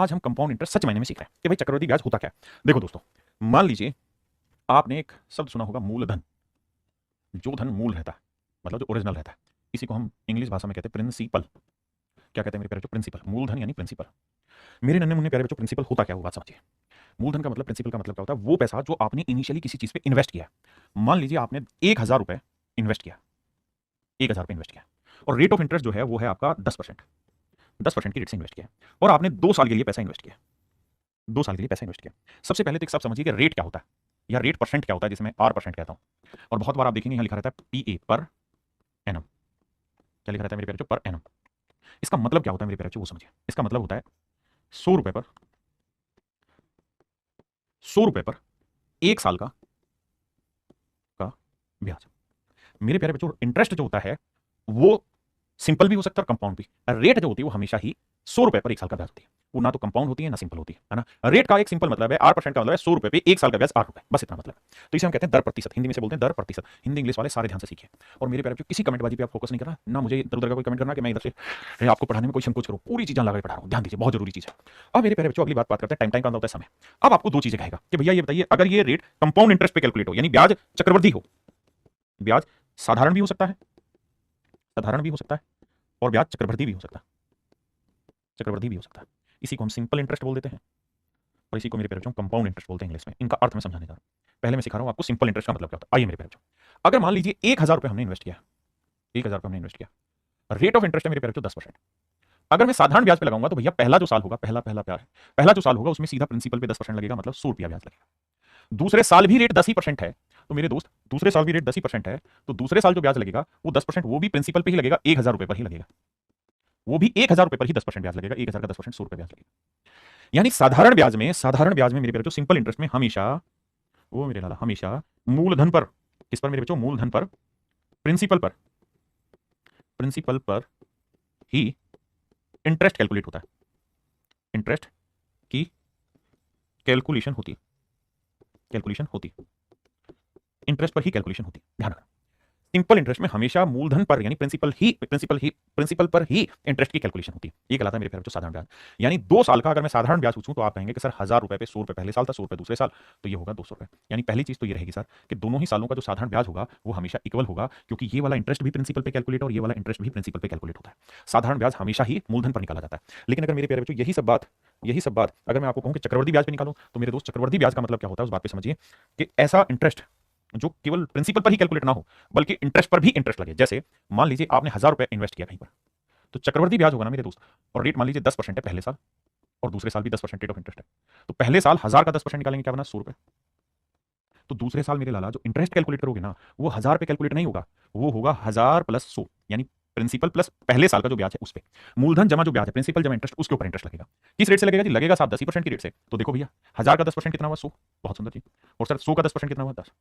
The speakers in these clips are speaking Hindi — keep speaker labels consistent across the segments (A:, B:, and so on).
A: आज हम कंपाउंड इंटरेस्ट सच मायने में सीख रहे हैं कि भाई चक्रवृद्धि ब्याज होता क्या है। देखो दोस्तों, मान लीजिए आपने एक शब्द सुना होगा मूलधन। जो धन मूल रहता है, मतलब जो ओरिजिनल रहता है, इसी को हम इंग्लिश भाषा में कहते हैं प्रिंसिपल। क्या कहते हैं मेरे प्यारे बच्चों? प्रिंसिपल। मूलधन यानी प्रिंसिपल। मेरे नन्हे मुन्ने प्यारे बच्चों, प्रिंसिपल होता क्या, वो बात समझिए। मूलधन का मतलब, प्रिंसिपल का मतलब क्या होता है? वो पैसा जो आपने इनिशियली किसी चीज पे इन्वेस्ट किया। मान लीजिए आपने 1,000 रुपए इन्वेस्ट किया, 1,000 रुपए इन्वेस्ट किया, और रेट ऑफ इंटरेस्ट जो है वो है आपका 10%। 10% की रेट से इन्वेस्ट किया, और आपने 2 साल के लिए पैसा इन्वेस्ट किया। 2 साल के लिए पैसा इन्वेस्ट किया। सबसे पहले तो एक सब समझिए कि रेट क्या होता है, या रेट परसेंट क्या होता है, जिसे मैं आर परसेंट कहता हूं। और बहुत बार आप देखेंगे यहां लिखा रहता है पीए, पर एनम। क्या लिखा रहता है मेरे प्यारे बच्चों? Per annum. इसका मतलब क्या होता है मेरे प्यारे बच्चों, वो समझिए। इसका मतलब होता है 100 रुपए पर, 100 रुपए पर 1 साल का ब्याज। मेरे प्यारे बच्चों, इंटरेस्ट जो होता है वो सिंपल भी हो सकता है और कंपाउंड भी। रेट जो होती है वो हमेशा ही 100 रुपए पर 1 साल का ब्याज होती है। वो ना तो कंपाउंड होती है ना सिंपल होती है ना। रेट का एक सिंपल मतलब है, 8% का मतलब है 100 रुपए पे 1 साल का ब्याज 8 रुपए, बस इतना मतलब है। तो इसे हम कहते हैं दर प्रतिशत, हिंदी में से बोलते हैं दर प्रतिशत। हिंदी इंग्लिश वाले सारे ध्यान से सीखिए। और मेरे प्यारे बच्चों, किसी कमेंटबाजी पे आप फोकस नहीं करना, ना मुझे इधर उधर का कोई कमेंट करना कि मैं इधर से आपको पढ़ाने में कोई संकोच करूं। पूरी चीजें लगा के पढ़ा रहा हूं, ध्यान दीजिए, बहुत जरूरी चीज है। अब मेरे प्यारे बच्चों, अगली बात करते हैं टाइम। टाइम का होता है समय। अब आपको दो चीजें कहेगा कि भैया ये बताइए, अगर ये रेट कंपाउंड इंटरेस्ट पे कैलकुलेट हो, यानी ब्याज चक्रवृद्धि हो, ब्याज साधारण भी हो सकता है, साधारण भी हो सकता है, और ब्याज चक्रवृद्धि भी हो सकता है, चक्रवृद्धि भी हो सकता है। इसी को हम सिंपल इंटरेस्ट बोल देते हैं, और इसी को मेरे प्यारे बच्चों कंपाउंड इंटरेस्ट बोलते हैं इंग्लिश में। इनका अर्थ मैं समझाने जा रहा हूं। पहले मैं सिखा रहा हूं आपको सिंपल इंटरेस्ट का मतलब क्या होता है। आइए मेरे प्यारे बच्चों, अगर मान लीजिए 1,000 रुपए हमने इन्वेस्ट किया, 1,000 रुपए हमने इन्वेस्ट किया, रेट ऑफ इंटरेस्ट है मेरे प्यारे बच्चों 10%। अगर मैं साधारण ब्याज पे लगाऊंगा तो भैया पहला जो साल होगा, पहला पहला प्यार पहला जो साल होगा उसमें सीधा प्रिंसिपल पे 10% लगेगा, मतलब 100 रुपया ब्याज लगेगा। दूसरे साल भी रेट 10% है, तो मेरे दोस्त दूसरे साल भी रेट 10% है, तो दूसरे साल जो ब्याज लगेगा वो 10%, वो भी प्रिंसिपल पे ही लगेगा, 1,000 रुपए पर ही लगेगा। वो भी 1,000 रुपए पर ही 10% ब्याज लगेगा। 1,000 का 10% 100 रुपए ब्याज लगेगा। यानी साधारण ब्याज में, साधारण ब्याज में मेरे बच्चों, सिंपल इंटरेस्ट में हमेशा, वो मेरे लाला, हमेशा मूलधन पर, किस पर मेरे बच्चों? मूलधन पर, प्रिंसिपल पर, प्रिंसिपल पर ही इंटरेस्ट कैलकुलेट होता है। इंटरेस्ट की कैलकुलेशन होती, कैलकुलेशन होती, इंटरेस्ट पर ही कैलकुलेशन होती, ध्यान रखना। सिंपल इंटरेस्ट में हमेशा मूलधन पर, यानी प्रिंसिपल पर ही इंटरेस्ट की कैलकुलेशन होती है। ये कहलाता है मेरे प्यारे बच्चों साधारण ब्याज। यानी 2 साल का अगर मैं साधारण ब्याज पूछूं तो आप कहेंगे कि सर 1,000 रुपए पे 100 रुपए पहले साल था, 100 रुपए दूसरे साल, तो ये होगा 200 रुपए। यानी पहली चीज तो ये रहेगी सर कि दोनों ही सालों का जो साधारण ब्याज होगा वो हमेशा इक्वल होगा, क्योंकि ये वाला इंटरेस्ट भी प्रिंसिपल पे कैलकुलेट और ये वाला इंटरेस्ट भी प्रिंसिपल पे कैलकुलेट होता है। साधारण ब्याज हमेशा ही मूलधन पर निकाला जाता है। लेकिन अगर मेरे प्यारे बच्चों यही सब बात अगर मैं आपको कहूं कि चक्रवर्ती ब्याज पे निकालूं, तो मेरे दोस्त चक्रवर्ती ब्याज का मतलब क्या होता है उस बात पे समझिए कि ऐसा इंटरेस्ट जो केवल प्रिंसिपल पर ही कैलकुलेट ना हो, बल्कि इंटरेस्ट पर भी इंटरेस्ट लगे। जैसे मान लीजिए आपने 1,000 रुपए इन्वेस्ट किया कहीं पर, तो चक्रवर्ती ब्याज होगा ना मेरे दोस्त, और रेट मान लीजिए 10% है पहले साल, और दूसरे साल भी 10% रेट ऑफ इंटरेस्ट है। तो पहले साल 1,000 का 10% निकालेंगे, क्या बना? 100 रुपए। तो दूसरे साल मेरे लाला जो इंटरेस्ट कैलकुलेट करोगे ना, वो 1,000 पे कैलकुलेट नहीं होगा, वो होगा 1,000 प्लस 100, यानी प्रिंसिपल प्लस पहले साल का जो ब्याज है उस पे मूलधन जमा जो ब्याज है, प्रिंसिपल जमा इंटरेस्ट, उसके ऊपर इंटरेस्ट लगेगा। किस रेट से लगेगा जी? लगेगा साहब 10% की रेट से। तो देखो भैया, 1,000 का 10% कितना हुआ? 100। बहुत सुंदर जी। और सर 100 का 10% कितना हुआ? 10।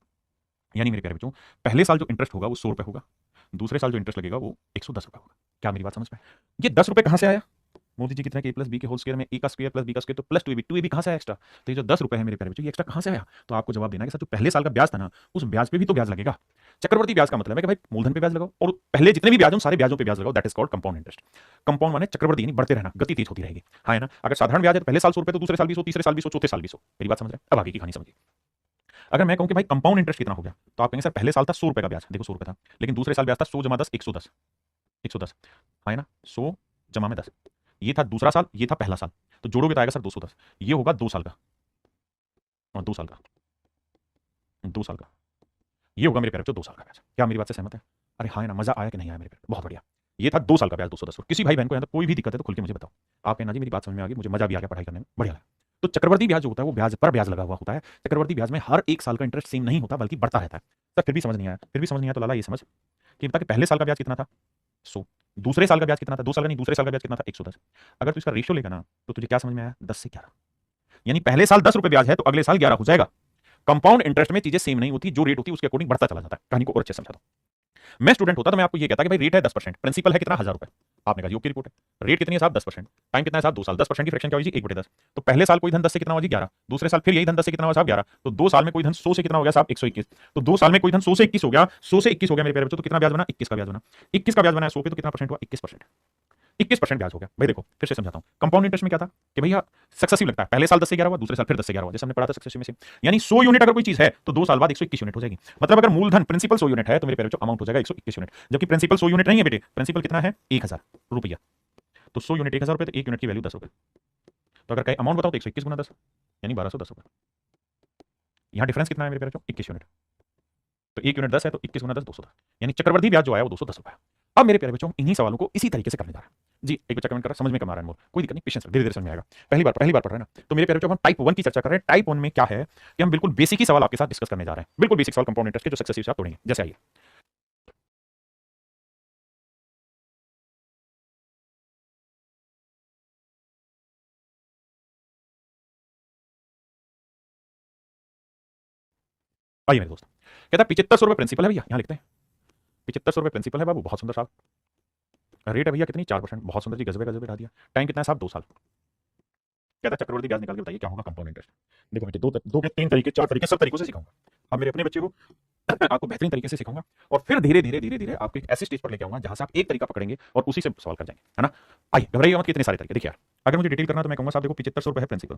A: यानी मेरे प्यारे बच्चों, पहले साल जो इंटरेस्ट होगा वो 100 रुपए होगा, दूसरे साल जो इंटरेस्ट लगेगा वो 110 रुपए होगा। क्या मेरी बात समझ में? ये 10 रुपए कहां से आया? मोदी जी कितना, ए प्लस बी के होल स्क्वायर में ए का स्क्वायर प्लस बी का स्क्वायर, तो प्लस 2ab कहां से आया एक्स्ट्रा? तो ये जो 10 रुपए है मेरे प्यारे बच्चों, ये एक्स्ट्रा कहां से आया? तो आपको जवाब देना है कि सर जो पहले साल का ब्याज था ना, उस ब्याज पे भी तो ब्याज लगेगा। चक्रवर्ती ब्याज का मतलब है कि भाई मूलधन पे ब्याज लगाओ और पहले जितने भी ब्याज उन सारे ब्याजों पे ब्याज लगाओ। That is called compound interest. Compound माने चक्रवर्ती, यानी बढ़ते रहना, गति तेज होती रहेगी। हाँ है ना? अगर साधारण ब्याज है तो पहले साल 100 रुपए, तो दूसरे साल भी 100, तीसरे साल भी 100, चौथे साल भी 100। मेरी बात समझ रहे हैं? अब आगे की कहानी समझिए। अगर मैं कहूं कि भाई कंपाउंड इंटरेस्ट कितना हो गया, तो आप कहेंगे सर पहले साल था 100 रुपए का ब्याज, देखो 100 रुपए था, लेकिन दूसरे साल ब्याज था 100 जमा 10, 110, 110। हाँ है ना? 100 जमा में 10, ये था दूसरा साल, ये था पहला साल, तो जोड़ोगे तो आएगा सर 210। ये होगा 2 साल का, और 2 साल का, 2 साल का, ये होगा मेरे प्यारे बच्चों 2 साल का ब्याज। क्या मेरी बात से सहमत है? अरे हाँ है ना? मजा आया कि नहीं आया मेरे प्यारे? बहुत बढ़िया। ये था 2 साल का ब्याज 210। किसी भाई बहन को यहाँ तक कोई भी दिक्कत है तो खुल के मुझे बताओ। आप कहना जी मेरी बात समझ में आ गई, मुझे मजा भी आ गया पढ़ाई करने में, बढ़िया लगा। तो चक्रवर्ती ब्याज जो होता है वो ब्याज पर ब्याज लगा हुआ होता है। चक्रवर्ती ब्याज में हर 1 साल का इंटरेस्ट सेम नहीं होता, बल्कि बढ़ता रहता है। सर फिर भी समझ नहीं आया, फिर भी समझ नहीं आया, तो लाला ये समझ कि बता कि पहले साल का ब्याज कितना था? 100। दूसरे साल का ब्याज कितना था? 2 साल का नहीं, दूसरे साल का ब्याज कितना था? 110। अगर तू इसका रेशियो लेगा ना, तो तुझे क्या समझ में आया? 10 से 11। यानी पहले साल 10 रुपए ब्याज है तो अगले साल 11 हो जाएगा। कंपाउंड इंटरेस्ट में चीजें सेम नहीं होती, जो रेट होती है उसके अकॉर्डिंग बढ़ता चला जाता है। कहानी को और अच्छे से समझा दो। मैं स्टूडेंट होता तो मैं आपको ये कहता कि भाई रेट है 10%, प्रिंसिपल है कितना? 1,000 रुपए। आपने कहा योग की रिपोर्ट है, रेट कितनी है साहब? 10%। टाइम कितना है साहब? 2 साल। 10% की फ्रैक्शन क्या होगी? 1/10। तो पहले साल कोई धन 10 से कितना हुआ जी? 11। दूसरे साल फिर यही धन 10 से कितना हुआ साहब? 11। तो 2 साल में कोई धन 100 से कितना हो गया साहब? 121। तो 2 साल में कोई धन 100 से 21 हो गया, 100 से 21 हो गया मेरे प्यारे बच्चों, तो कितना ब्याज बना? 21 का ब्याज बना। 21 का ब्याज बना 100 पे, तो कितना परसेंट हुआ? 21%। 21% ब्याज हो गया। भाई देखो फिर से समझाता हूं, कंपाउंड इंटरेस्ट में क्या था कि भैया सक्सेसिव लगता है, पहले साल 10 से 11 हुआ, दूसरे साल फिर 10 से 11 हुआ, जैसे हमने पढ़ा था सक्सेसिव में से। यानी 100 यूनिट अगर कोई चीज है तो 2 साल बाद 121 यूनिट हो जाएगी। मतलब अगर मूलधन प्रिंसिपल 100 यूनिट है तो मेरे पेरेंट्स अमाउंट हो जाएगा 121 यूनिट, जबकि प्रिंसिपल 100 यूनिट नहीं है बेटे, प्रिंसिपल कितना है 1000 रुपया। तो 100 यूनिट 1000 रुपये, तो 1 यूनिट की वैल्यू 10 रुपये। तो अगर कहीं अमाउंट बताओ तो 121 गुना 10 यानी 1210 रुपये। यहाँ डिफरेंस कितना है मेरे पेरेंट्स 21 यूनिट, तो 1 यूनिट 10 है तो 21 गुना 10 210, यानी चक्रवर्ती ब्याज जो आया वो 210 रुपये। अब मेरे प्यारे बच्चों इन्हीं सवालों को इसी तरीके से करने जा रहा है जी। एक बच्चा कमेंट कर रहा है समझ में कम आ रहा है, कोई दिक्कत नहीं, पेशेंस धीरे धीरे समझ में आएगा, पहली बार पढ़ रहे हैं ना। तो मेरे प्यारे बच्चों हम टाइप 1 की चर्चा कर रहे हैं। टाइप 1 में क्या है कि हम बिल्कुल बेसिक ही सवाल आपके साथ डिस्कस करने जा रहे हैं, बिल्कुल बेसिक सवाल कंपाउंड इंटरेस्ट के जो सक्सेसिव से आप तोड़ेंगे। जैसे आइए आइए मेरे दोस्त, कहता है 7500 रुपये प्रिंसिपल है भैया, यहाँ लिखते हैं 7500 रुपये प्रिंसिपल है बाबू, बहुत सुंदर साहब। रेट है भैया कितनी 4%, बहुत सुंदर जी, गजबे गजबे बढ़ा दिया। टाइम कितना है साहब 2 साल। कहता है चक्रवर्ती ब्याज निकाल के बताइए क्या होगा कंपाउंड इंटरेस्ट। देखो बेटे दो के 3 तरीके 4 तरीके सब तरीकों से सिखाऊंगा। अब मेरे अपने बच्चे को आपको बेहतरीन तरीके से सिखाऊंगा और फिर धीरे धीरे धीरे धीरे आपको एक ऐसे स्टेज पर लेके आऊंगा जहां से आप एक तरीका पकड़ेंगे और उसी से सवाल कर जाएंगे, है ना। आइए घबराइए मत, कितने सारे तरीके देखिए यार। अगर मुझे डिटेल करना तो मैं कहूंगा साहब देखो 7500 रुपये है प्रिंसिपल,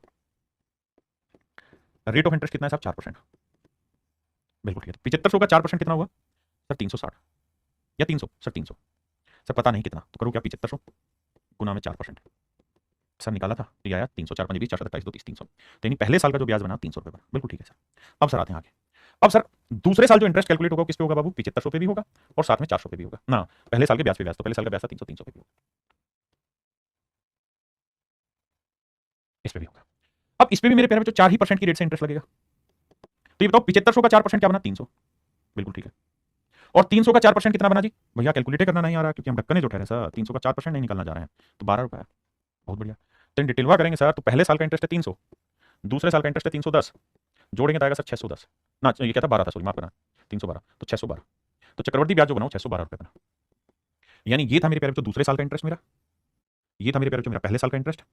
A: रेट ऑफ इंटरेस्ट कितना है साहब 4%। बिल्कुल ठीक है, 7500 का 4% कितना हुआ सर 360 या 300 सर 300 सर पता नहीं कितना, तो करो क्या 7500 गुना में 4%। सर निकाला था तो ये आया 300, 4 5 20 4 27 2 30 300, तो यानी पहले साल का जो ब्याज बना 300 रुपये बना। बिल्कुल ठीक है सर। अब सर आते हैं आगे। अब सर दूसरे साल जो इंटरेस्ट कैलकुलेट होगा किस पे होगा बाबू, 7500 पे भी होगा और साथ में 400 पे भी होगा ना। पहले साल के ब्याज पे ब्याज, तो पहले साल का ब्याज था 300, 300 पे भी होगा, इस पे भी होगा। अब इस पे भी मेरे प्यारे बच्चों 4% की रेट से इंटरेस्ट लगेगा। तो ये बताओ 7500 का 4% क्या बना 300। बिल्कुल ठीक है। और 300 का 4% कितना बना जी, भैया कैलकुलेट करना नहीं आ रहा क्योंकि हम ढक्कने जो ठहरे सर, 300 का 4% नहीं निकालना जा रहे हैं, तो 12 रुपये। बहुत बढ़िया, तो इन डिटेलवा करेंगे सर। तो पहले साल का इंटरेस्ट है 300, दूसरे साल का इंटरेस्ट है 310, जोड़ेंगे तो आएगा सर 610 ना, ये क्या था 12 था, सॉरी माफ करना, 312 तो 612, तो चक्रवर्ती ब्याज जो बना 612 रुपये बना। यानी ये था मेरे प्यारे बच्चों दूसरे साल का इंटरेस्ट मेरा, ये था मेरे प्यारे बच्चों मेरा पहले साल का इंटरेस्ट,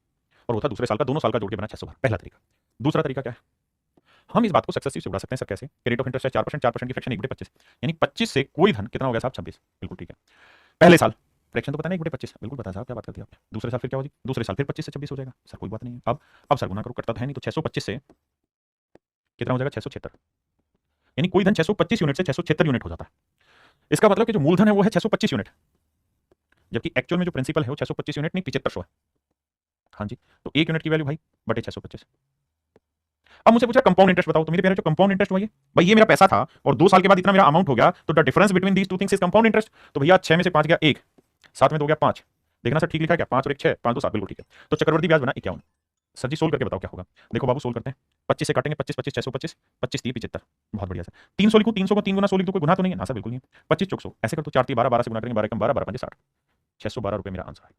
A: और वो था दूसरे साल का, दोनों साल का जोड़ के बना 612। पहला तरीका। दूसरा तरीका क्या है, हम इस बात को सक्सेसिव से उड़ा सकते हैं सर कैसे, कि रेट ऑफ इंटरेस्ट है 4%, 4% की फ्रैक्शन 1/25, यानी 25 से कोई धन कितना हो गया साहब 26। बिल्कुल ठीक है। पहले साल फ्रैक्शन तो पता नहीं 1/25, बिल्कुल पता है साहब, क्या बात करती है आपने। दूसरे साल फिर क्या होगी, दूसरे साल फिर 25 से 26 हो जाएगा सर, कोई बात नहीं है। अब सर गुना करो, करता तो है नहीं, तो 625 से कितना हो जाएगा 676, यानी कोई धन 625 यूनिट से 676 यूनिट हो जाता है। इसका मतलब कि जो मूलधन है वो है 625 यूनिट, जबकि एक्चुअल में जो प्रिंसिपल है वो 625 यूनिट नहीं 7500 है। हाँ जी, तो 1 यूनिट की वैल्यू भाई बटे 625। अब मुझे पूछा कंपाउंड इंटरेस्ट बताओ, तो मेरे प्यारे जो कंपाउंड इंटरेस्ट वही है भाई, ये मेरा पैसा था और 2 साल के बाद इतना मेरा अमाउंट हो गया, तो the difference between these two things is compound interest. तो भैया 6 में से 5 गया 1, 7 में 2 गया 5, देखना सर ठीक लिखा है क्या, 5 और 1 6, 5 2 7, बिल्कुल ठीक है। तो चक्रवर्ती ब्याज बना 51। सर जी सोल्व करके बताओ क्या होगा। देखो बाबू सोल्व करते हैं, 25 से काटेंगे 25 25 625, 25 30 75। बहुत बढ़िया सर। 300 लिखूं, 300 को 3 गुना 100 लिख दो, कोई गुना तो नहीं है ना सर, बिल्कुल नहीं। 25 चौक 100 ऐसे कर दो, 4 3 12, 12 से गुना करेंगे 12 कम 12, 12 5 60, 612 रुपये मेरा आंसर है।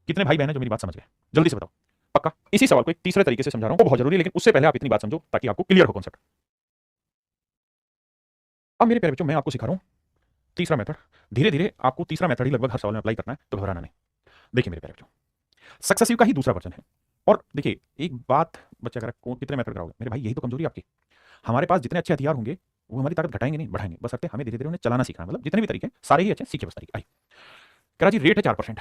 A: कितने भाई बहन है जो मेरी बात समझ गए, जल्दी से बताओ। पक्का इसी सवाल को एक तीसरे तरीके से समझा रहा हूं, वो बहुत जरूरी है, लेकिन उससे पहले आप इतनी बात समझो ताकि आपको क्लियर हो कॉन्सेप्ट। अब मेरे प्यारे बच्चों मैं आपको सिखा रहा हूं तीसरा मेथड। धीरे धीरे आपको तीसरा मेथड ही लगभग हर सवाल में अप्लाई करना है, तो घबराना नहीं। देखिए मेरे प्यारे बच्चों, सक्सेसिव का ही दूसरा वर्जन है। और देखिए एक बात बच्चा अगर कितने मेथड कराओगे मेरे भाई, यही तो कमजोरी आपकी। हमारे पास जितने अच्छे हथियार होंगे वो हमारी ताकत घटाएंगे नहीं बढ़ाएंगे, बस हमें धीरे धीरे उन्हें चलाना सीखना है। मतलब जितने भी तरीके सारे ही अच्छे, सीखे बस तरीके। आई करा जी रेट है 4%,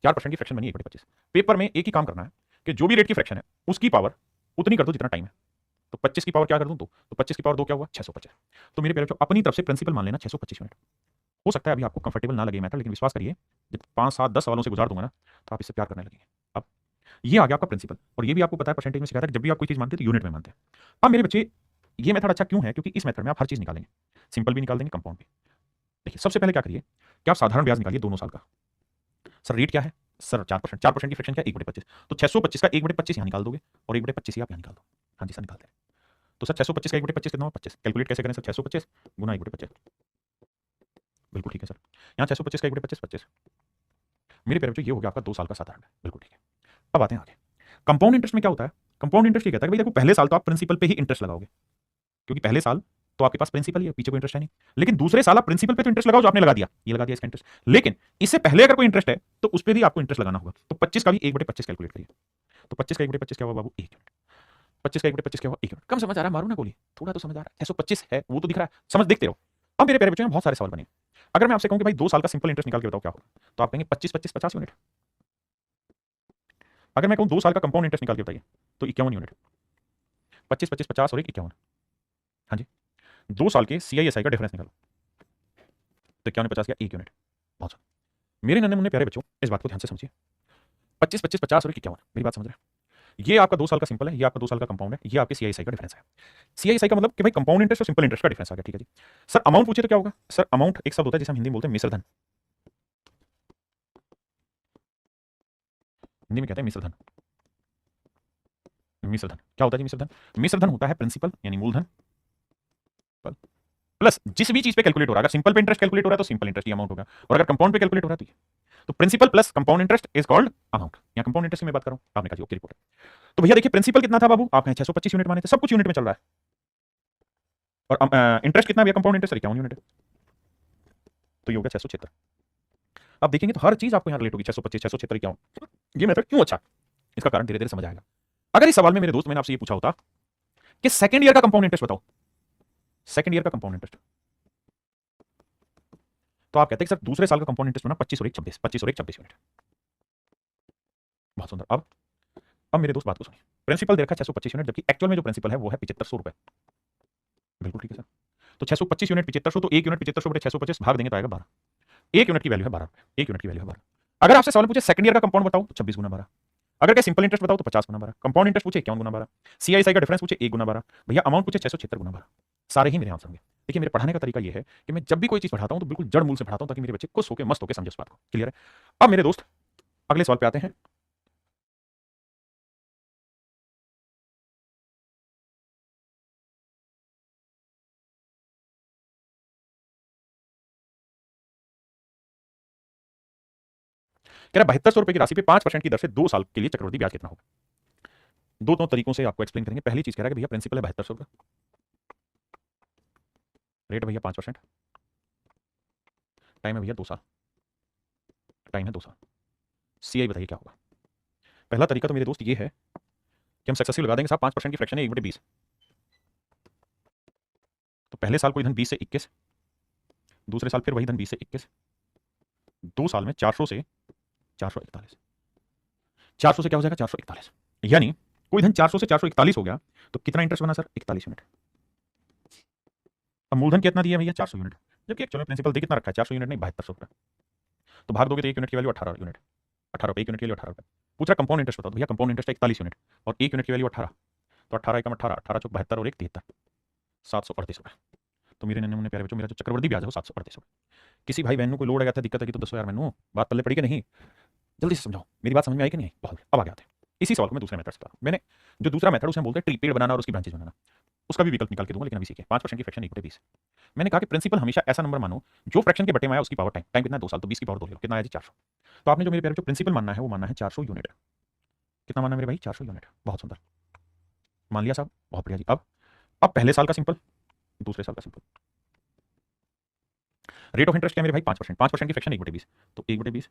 A: 4% की फ्रैक्शन बनी 1/25। पेपर में एक ही काम करना है कि जो भी रेट की फ्रैक्शन है उसकी पावर उतनी कर दो जितना टाइम है। तो 25 की पावर क्या कर दूं, तो 25 की पावर 2 क्या हुआ 625। तो मेरे प्यारे बच्चों अपनी तरफ से प्रिंसिपल मान लेना 625 यूनिट। हो सकता है अभी आपको कंफर्टेबल ना लगे मैथड, लेकिन विश्वास करिए जब 5 7 10 सवालों से गुजार दूंगा ना तो आप इससे प्यार करने लगेंगे। अब ये आ गया आपका प्रिंसिपल, और ये भी आपको पता है परसेंटेज में सिखाया था कि जब भी आप कोई चीज मानते हैं तो यूनिट में मानते हैं। अब मेरे बच्चे ये मेथड अच्छा क्यों है, क्योंकि इस मेथड में आप हर चीज निकालेंगे, सिंपल भी निकाल देंगे, कंपाउंड भी। देखिए सबसे पहले क्या करिए कि आप साधारण ब्याज निकालिए दोनों साल का। सर रेट क्या है सर 4%, 4% की फ्रैक्शन क्या 1/25, तो 625 का 1/25 यहाँ निकाल दोगे और 1/25 ही आप यहाँ निकाल दो। हाँ जी सर निकालते हैं। तो सर 625 का 1/25 कितना हो 25, कैलकुलेट कैसे करें सर 625 गुना 1/25। बिल्कुल ठीक है सर, यहाँ 625 का 1/25 25। मेरे प्यारे बच्चों ये हो गया आपका 2 साल का साधारण ब्याज, बिल्कुल ठीक है। अब आते हैं आगे। कंपाउंड इंटरेस्ट में क्या होता है, कंपाउंड इंटरेस्ट ये कहता है कि भाई देखो पहले साल तो आप प्रिंसिपल पे ही इंटरेस्ट लगाओगे, क्योंकि पहले साल तो आपके पास प्रिंसिपल ही है, पीछे कोई इंटरेस्ट है नहीं। लेकिन दूसरे साल आप प्रिंसिपल पे तो इंटरेस्ट लगाओ जो आपने लगा दिया, ये लगा दिया इसका इंटरेस्ट, लेकिन इससे पहले अगर कोई इंटरेस्ट है तो उस पर भी आपको इंटरेस्ट लगाना होगा। तो 25 का भी 1/25 कैलकुलेट करिए। तो 25 का 1/25 क्या हुआ बाबू 1 यूनिट, 25 का 1/25 क्या हुआ 1 यूनिट। कम समझ आ रहा है, मारो ना गोली, थोड़ा तो समझ आ रहा है। 625 है वो तो दिख रहा है, समझ देखते रहो। अब मेरे प्यारे बच्चों में बहुत सारे सवाल बने। अगर मैं आपसे कहूं कि भाई 2 साल का सिंपल इंटरेस्ट निकाल के बताओ क्या होगा, तो आप कहेंगे 25 25 50 यूनिट। अगर मैं कहूँ 2 साल का कंपाउंड इंटरेस्ट निकाल के बताइए तो 51 यूनिट, 25 25 50 और 51। हाँ जी, 2 साल के CISI का डिफरेंस निकालो तो 51 50 का 1 यूनिट। बहुत सारा। मेरे नन्हे मुन्ने प्यारे बच्चों, इस बात को ध्यान से समझिए। 25 25 50 और 51, मेरी बात समझ रहे हैं? ये आपका 2 साल का सिंपल है, ये आपका 2 साल का कंपाउंड है, ये आपके CISI का डिफरेंस है। CISI का मतलब कि भाई कंपाउंड इंटरेस्ट और सिंपल इंटरेस्ट का डिफरेंस आ गया। ठीक है जी सर, अमाउंट पूछे तो क्या होगा? सर अमाउंट एक शब्द होता है जिसे हम हिंदी में बोलते हैं मिश्रधन। हिंदी में कहते हैं मिश्रधन। मिश्रधन क्या होता है जी? मिश्रधन, मिश्रधन होता है प्रिंसिपल यानी मूलधन प्लस जिस भी चीज पे कैलकुलेट हो रहा है। अगर सिंपल पे इंटरेस्ट कैलकुलेट हो रहा है तो सिंपल इंटरेस्ट अमाउंट होगा, और अगर कंपाउंड पे कैलकुलेट हो रहा है तो principal plus compound interest is called amount. या कंपाउंड इंटरेस्ट की मैं बात कर रहा हूं, आपने कहा जी ओके रिपोर्ट है। तो भैया देखिए प्रिंसिपल कितना था बाबू? आप कहें 625 यूनिट माने थे, सब कुछ यूनिट में चल रहा है। और इंटरेस्ट कितना भैया? कंपाउंड इंटरेस्ट 51 यूनिट है, तो ये होगा 676। आप देखेंगे तो हर चीज आपको यहां रिलेट होगी, 625 676 51। ये मेथड क्यों अच्छा? इसका कारण धीरे धीरे समझ आएगा। अगर इस सवाल में मेरे दोस्त मैंने आपसे ये पूछा होता कि सेकंड ईयर का कंपाउंड इंटरेस्ट बताओ, सेकंड ईयर का कंपाउंड इंटरेस्ट, तो आप कहते हैं सर दूसरे साल का कंपाउंड इंटरेस्ट बना 25 और 1 26, 25 और 1 26 यूनिट। बहुत सुंदर। अब मेरे दोस्त बात को सुनिए, प्रिंसिपल दे रखा है 625 यूनिट, जबकि एक्चुअल में जो प्रिंसिपल है वो है 7500 रुपए। बिल्कुल ठीक है सर। तो 625 यूनिट 7500, तो 1 यूनिट 7500 बटे 625 भाग देंगे तो आएगा 12। 1 यूनिट की वैल्यू है 12 रुपए, 1 यूनिट की वैल्यू है 12। अगर आपसे सवाल पूछे सेकंड ईयर का कंपाउंड बताओ तो 26 गुना 12। अगर क्या सिंपल इंटरेस्ट बताओ तो 50 गुना 12। कंपाउंड इंटरेस्ट पूछे 51 गुना 12। CISI का डिफरेंस पूछे 1 गुना 12। भैया अमाउंट पूछे 676 गुना 12। सारे ही मेरे आंसर होंगे। देखिए मेरे पढ़ाने का तरीका ये है कि मैं जब भी कोई चीज पढ़ाता हूं तो बिल्कुल जड़ मूल से पढ़ाता हूं ताकि मेरे बच्चे खुश होकर मस्त होकर समझे उस बात को। क्लियर है? अब मेरे दोस्त अगले सवाल पे आते हैं। कह रहा 7200 रुपए की राशि पे 5% की दर से 2 साल के लिए चक्रवृद्धि ब्याज कितना होगा? दो तरीकों से आपको एक्सप्लेन करेंगे। पहली चीज कह रहा है कि भैया प्रिंसिपल है 7200 का, रेट भैया 5%, टाइम है भैया 2 साल, टाइम है 2 साल। CI बताइए क्या होगा? पहला तरीका तो मेरे दोस्त ये है कि हम सक्सेसिव लगा देंगे साहब, 5% की फ्रैक्शन है 1/20। तो पहले साल कोई धन 20 से 21, दूसरे साल फिर वही धन 20 से 21, 2 साल में 400 से 441, 400 से क्या हो जाएगा 441, यानी कोई धन 400 से 441 हो गया तो कितना इंटरेस्ट बना सर? 41 यूनिट। अब मूलधन कितना दिया भैया? 400 यूनिट, जबकि एक्चुअली प्रिंसिपल दे कितना रखा है? 400 यूनिट नहीं 7200 रुपये। तो भाग दोगे तो 1 यूनिट की वैल्यू 18 यूनिट, 18 रुपये, 1 यूनिट की वैल्यू 18 रुपये। पूछ रहा कंपाउंड इंटरेस्ट बताओ, भैया कंपाउंड इंटरेस्ट 41 यूनिट और 1 यूनिट की वैल्यू 18, तो 18 एकम 18, 18 चौक 72 और 1 73, 738 रुपये। तो मेरे नन्हे मुन्ने प्यारे बच्चों, मेरा जो चक्रवृद्धि ब्याज है वो 738 रुपये। किसी भाई बहन को कोई लोड आ गया था, दिक्कत है तो दसो यार मैनू बात पल्ले पड़ी कि नहीं, जल्दी से समझाओ। मेरी बात समझ में आई कि नहीं आई? बहुत अब आगे आते हैं इसी सवाल को मैं दूसरे मेथड से करा। मैंने जो दूसरा मेथड उसे बोलते हैं ट्री पेड़ बनाना और उसकी ब्रांचेज बनाना, उसका भी विकल्प निकाल के दूंगा, लेकिन अभी सीखिए 5% की फ्रैक्शन 1/20। मैंने कहा कि प्रिंसिपल हमेशा ऐसा नंबर मानो जो फ्रैक्शन के बटे में आया उसकी पावर, टाइम टाइम कितना है 2 साल, तो 20 की पावर 2 ले लो, कितना आया जी 400। तो आपने जो मेरे प्यारे जो प्रिंसिपल मानना है वो मानना है 400 यूनिट। कितना मानना है मेरे भाई? 400 यूनिट। बहुत सुंदर, मान लिया साहब, बहुत बढ़िया जी। अब पहले साल का सिंपल, दूसरे साल का सिंपल। रेट ऑफ इंटरेस्ट क्या है मेरे भाई? 5%, 5% की फ्रैक्शन 1/20, तो 1/20,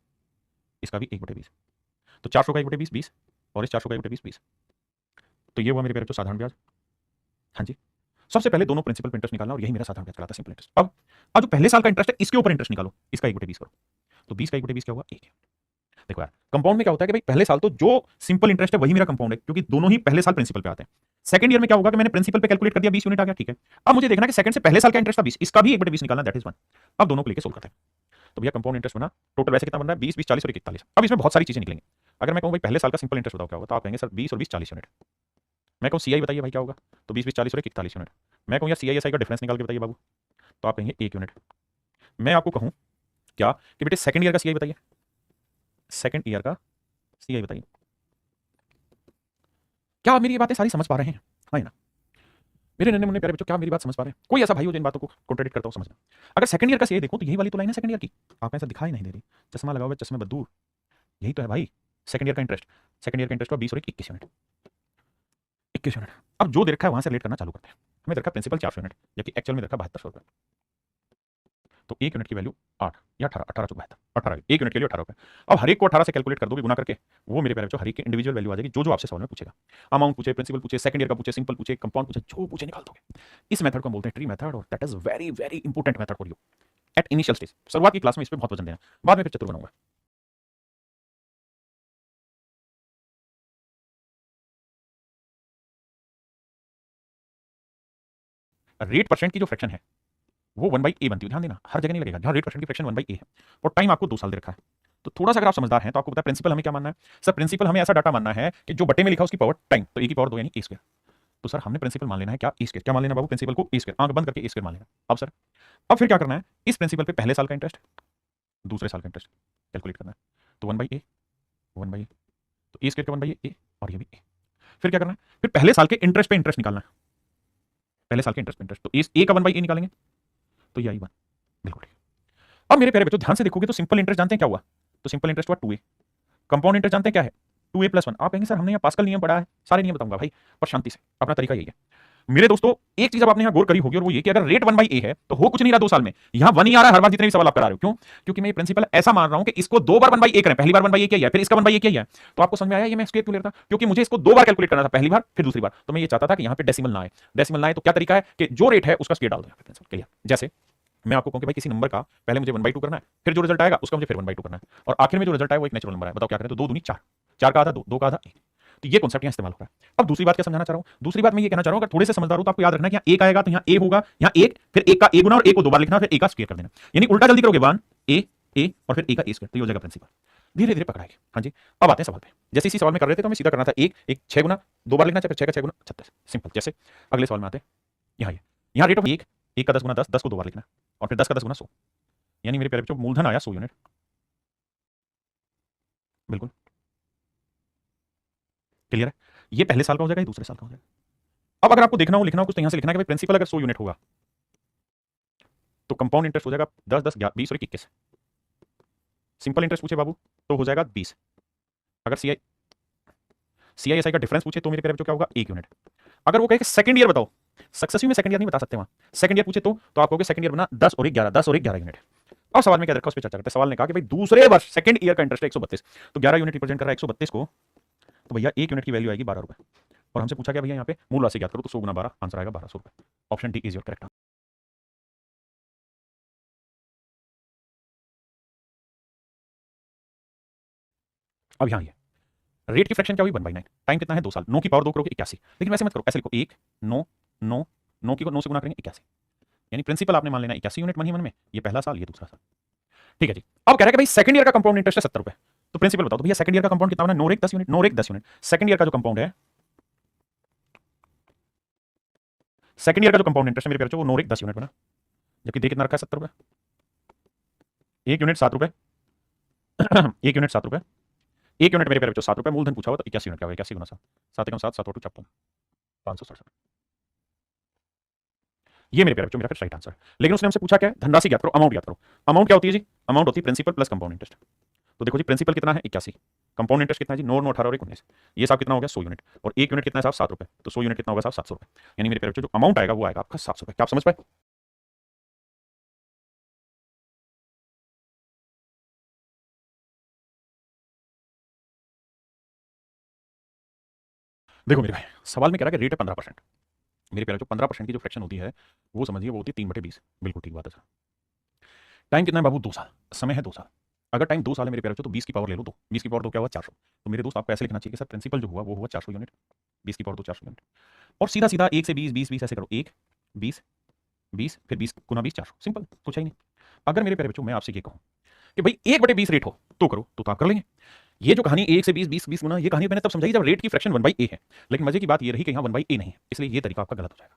A: इसका भी 1/20, तो 400 का 1/20 20, और इस 400 का 1/20 20, तो ये हुआ मेरे प्यारे जो साधारण ब्याज। हाँ जी, सबसे पहले दोनों प्रिंसिपल पे इंटरेस्ट निकालना, और यही मेरा साधारण ब्याज कहलाता है, सिंपल इंटरेस्ट। अब जो पहले साल का इंटरेस्ट है इसके ऊपर इंटरेस्ट निकालो, इसका 1/20 करो, तो 20 का 1/20 क्या होगा? 1। देखो यार कंपाउंड में क्या होता है कि भाई पहले साल तो जो सिंपल इंटरेस्ट है वही मेरा कंपाउंड है, क्योंकि दोनों ही पहले साल प्रिंसिपल पे आते हैं। सेकंड ईयर में क्या होगा कि मैंने प्रिंसिपल पे कैलकुलेट कर दिया, 20 यूनिट आ गया, ठीक है। अब मुझे देखना कि सेकंड से पहले साल का इंटरेस्ट था 20, इसका भी 1/20 निकालना, दैट इज 1। अब दोनों को लेकर सोल्व करते हैं। तो भैया कंपाउंड इंटरेस्ट बना, टोटल वैसे कितना बन रहा है? 20 20 40 और 41। अब इसमें बहुत सारी चीजें निकलेंगी। अगर मैं कहूं भाई पहले साल का सिंपल इंटरेस्ट बताओ क्या होगा, तो आप कहेंगे सर 20 और 20 40 यूनिट। मैं कहूं CI बताइए भाई क्या होगा, तो 20 20 40 और 41 यूनिट। मैं कहूं यार CISI का डिफरेंस निकाल के बताइए बाबू, तो आप कहेंगे 1 यूनिट। मैं आपको कहूं क्या कि बेटे सेकंड ईयर का CI बताइए, सेकंड ईयर का CI बताइए। क्या आप मेरी ये बातें सारी समझ पा रहे हैं? हाँ ना मेरे नन्हे मुन्ने प्यारे बच्चों, क्या मेरी बात समझ पा रहे हैं? कोई ऐसा भाई हो जिन बातों को कॉन्ट्रडिक्ट करता हो समझना। अगर सेकंड ईयर का CI देखो तो यही वाली तो लाइन है सेकंड ईयर की, आप ऐसा दिखाई नहीं दे रही, चश्मा लगाओ चश्मे बदूर, यही तो है भाई सेकंड ईयर का इंटरेस्ट। सेकंड ईयर का इंटरेस्ट हुआ 20 और 21 यूनिट, 21 यूनिट। अब जो दे रखा है वहां से रिलेट करना चालू करते हैं। हमें दे रखा प्रिंसिपल 400 यूनिट, जबकि एक्चुअल में दे रखा 7200 रुपये, तो 1 यूनिट की वैल्यू 8 या 18, 18 चौक 72, 18, 1 यूनिट के लिए 18 रुपये। अब हर एक को 18 से कैलकुलेट कर दोगे गुना करके, वो मेरे प्यारे बच्चों हर एक की इंडिविजुअल वैल्यू आ जाएगी, जो आपसे सवाल में पूछेगा। अमाउंट पूछे, प्रिंसिपल पूछे, सेकंड ईयर का पूछे, सिंपल पूछे, कंपाउंड पूछे, जो पूछे निकाल दोगे। इस मेथड को हम बोलते हैं ट्री मेथड, और that is very very important method for you at initial stage. शुरुआत की क्लास में इस पर बहुत वजन देना, बाद में फिर चतुर बनाऊंगा। रेट परसेंट की जो फ्रैक्शन है वो 1/a बनती है। ध्यान देना, हर जगह नहीं लगेगा, जहां रेट परसेंट की फ्रैक्शन 1/a है और टाइम आपको 2 साल दे रखा है। तो थोड़ा सा अगर आप समझदार हैं तो आपको पता है प्रिंसिपल हमें क्या मानना है। सर प्रिंसिपल हमें ऐसा डाटा मानना है कि जो बटे में लिखा उसकी पावर टाइम, तो ए की पावर 2 यानी ए स्क्वायर। तो सर हमने प्रिंसिपल मान लेना है क्या, ए स्क्वायर। क्या मान लेना बाबू, प्रिंसिपल को ए स्क्वायर, आंख बंद करके ए स्क्वायर मान लेना। अब सर अब फिर क्या करना है, इस प्रिंसिपल पे पहले साल का इंटरेस्ट, दूसरे साल का इंटरेस्ट कैलकुलेट करना है। तो 1/a, 1/a, तो ए स्क्वायर का 1/a और ये भी ए। फिर क्या करना है, फिर पहले साल के इंटरेस्ट पे इंटरेस्ट निकालना है, पहले साल के इंटरेस्ट पे इंटरेस्ट। तो ए का 1/a निकालेंगे तो ये आई 1, बिल्कुल ठीक है। अब मेरे प्यारे बच्चों ध्यान से देखोगे तो सिंपल इंटरेस्ट जानते हैं क्या हुआ, तो सिंपल इंटरेस्ट हुआ 2a। कंपाउंड इंटरेस्ट जानते हैं क्या है, 2a + 1। आप कहेंगे सर हमने यहाँ पास्कल नियम पढ़ा है, सारे नियम बताऊंगा भाई, पर शांति से, अपना तरीका यही है। मेरे दोस्तों एक चीज अब आपने यहाँ गौर करी होगी और वो ये कि अगर रेट 1/a है तो हो कुछ नहीं रहा 2 साल में, यहाँ 1 ही आ रहा है हर बार जितने भी सवाल आप करा रहे हो। क्यों, क्योंकि मैं ये प्रिंसिपल ऐसा मान रहा हूं कि इसको 2 बार 1/a करें, पहली बार 1/a किया है, फिर इसका 1/a किया है। तो आपको समझ में आया ये मैं स्क्वायर क्यों ले रहा था, क्योंकि मुझे इसको 2 बार कैलकुलेट करना था, पहली बार फिर दूसरी बार। तो मैं ये चाहता था कि यहाँ पे डेसिमल ना आए, डेसिमल ना आए तो क्या तरीका है कि जो रेट है उसका स्क्वायर डाल दो प्रिंसिपल। जैसे मैं आपको कहूं कि भाई किसी नंबर का पहले मुझे 1/2 करना है, फिर जो रिजल्ट आएगा उसका मुझे फिर 1/2 करना है, और आखिर में जो रिजल्ट आएगा वो एक नेचुरल नंबर है। बताओ क्या करें, तो 2 दूनी 4, 4 का आधा 2, 2 का आधा 1। तो ये कॉन्सेप्ट यहाँ इस्तेमाल हो रहा है। अब दूसरी बात क्या समझाना चाह रहा हूं, दूसरी बात मैं ये कहना चाह रहा हूं अगर थोड़े से समझदार हो तो आपको याद रखना है कि यहाँ 1 आएगा तो यहाँ a होगा, यहाँ 1 फिर 1 का a गुना और a को 2 बार लिखना, फिर a का स्क्वायर कर देना, यानी उल्टा जल्दी करोगे 1 a और फिर a का a स्क्वायर, तो ये हो जाएगा प्रिंसिपल। धीरे धीरे पकड़ाएंगे। हाँ जी, अब आते हैं सवाल पे। जैसे इसी सवाल में कर रहे थे तो हमें सीधा करना था 1 6 गुना 2 बार लिखना, फिर 6 का 6 गुना 36, सिंपल। जैसे अगले सवाल में आते हैं, यहाँ रेट ऑफ 1 का 10 गुना 10 को 2 बार लिखना और फिर 10 का 10 गुना 100, यानी मेरे प्यारे बच्चों मूलधन आया 100 यूनिट, बिल्कुल क्लियर है। ये पहले साल का हो जाएगा, ये दूसरे साल का हो जाएगा। अब अगर आपको देखना हो लिखना हो कुछ तो यहां से लिखना है कि भाई प्रिंसिपल अगर 100 यूनिट होगा तो कंपाउंड इंटरेस्ट हो जाएगा 10 10 20 और 21। सिंपल इंटरेस्ट पूछे बाबू तो हो जाएगा 20। अगर सीआईएसआई का डिफरेंस पूछे तो मेरे प्यारे बच्चों क्या होगा 1 यूनिट। अगर वो कहे कि सेकंड ईयर बताओ, सक्सेसिव में सेकंड ईयर नहीं बता सकते वहां, सेकंड ईयर पूछे तो आप कहोगे सेकंड ईयर बना 10 और 1 11, 10 और 1 11 यूनिट। अब सवाल में क्या रखा उस पर चर्चा करते हैं। सवाल ने कहा कि भाई दूसरे वर्ष सेकंड ईयर का इंटरेस्ट है 132, तो 11 यूनिट रिप्रेजेंट कर रहा है 132 को, तो भैया 1 यूनिट की वैल्यू आएगी 12 रुपए। और हमसे पूछा गया भैया यहाँ पे मूल राशि ज्ञात करो, तो 100 गुना 12 आंसर आएगा 1200 रुपए। Option D is your correct. अब यहाँ ये रेट की फ्रैक्शन क्या हुई 1/9, टाइम कितना है 2 साल, 9 की पावर 2 करोगे 81, लेकिन वैसे मत करो, ऐसे लिखो 1 9 9 9 की 9 से गुना करेंगे 81, यानी प्रिंसिपल आपने मान लेना 81 यूनिट मन ही मन में, ये पहला साल ये दूसरा साल। ठीक है जी। अब कह रहा है कि भाई सेकंड ईयर का कंपाउंड इंटरेस्ट है 70 रुपए, तो प्रिंसिपल बताओ तो भैया सेकंड ईयर का कंपाउंड कितना बना, 9 rate 10 unit, 9 rate 10 unit. Second year का जो कंपाउंड है, सेकंड ईयर का जो कंपाउंड इंटरेस्ट है मेरे प्यारे, वो 9 रेट 10 यूनिट बना, जबकि दे कितना रखा है 70 रुपए, 1 यूनिट 7 रुपए 1 यूनिट 7 रुपए, 1 यूनिट मेरे प्यारे बच्चों 7 रुपए, मूलधन पूछा हुआ तो 81 यूनिट क्या होगा, 81 गुना 7, 7 7 7 2 56, 567। ये मेरे प्यारे बच्चों मेरा फिर राइट आंसर। लेकिन उसने हमसे पूछा क्या है, धनराशि ज्ञात करो, अमाउंट ज्ञात करो। अमाउंट क्या होती है जी, अमाउंट होती है प्रिंसिपल प्लस कंपाउंड इंटरेस्ट। तो देखो जी प्रिंसिपल कितना है 81, कंपाउंड इंटरेस्ट कितना है जी 9 9 18 और 19, ये साहब कितना हो गया 100 यूनिट, और 1 यूनिट कितना है साहब 7 रुपए, तो 100 यूनिट कितना होगा साहब 700 रुपए, यानी मेरे प्यारे बच्चों जो अमाउंट आएगा वो आएगा आपका 700 रुपए। क्या आप समझ पाए। देखो मेरे भाई सवाल में कह रहा है कि रेट है 15%, मेरे प्यारे बच्चों 15% की जो फ्रैक्शन होती है वो समझिए वो होती है 3/20, बिल्कुल ठीक बात है सर। टाइम कितना है बाबू 2 साल, समय है 2 साल। अगर टाइम 2 साल है मेरे प्यारे बच्चों तो 20 की पावर ले लो 2, 20 की पावर 2 क्या हुआ 400। तो मेरे दोस्त आपको ऐसे लिखना चाहिए कि सर प्रिंसिपल जो हुआ वो हुआ 400 यूनिट, 20 की पावर 2 400 यूनिट, और सीधा सीधा 1 से 20 20 20 ऐसे करो, 1 20 20 फिर 20 गुना 20 400, सिंपल, कुछ है ही नहीं। अगर मेरे प्यारे बच्चों मैं आपसे ये कहूं कि भाई 1/20 रेट हो तो करो, तो आप कर लेंगे। ये जो कहानी 1 से 20 20 20 गुना, ये कहानी मैंने तब समझाई जब रेट की फ्रैक्शन 1/a है, लेकिन मजे की बात ये रही कि यहाँ 1/a नहीं है, इसलिए ये तरीका आपका गलत हो जाएगा,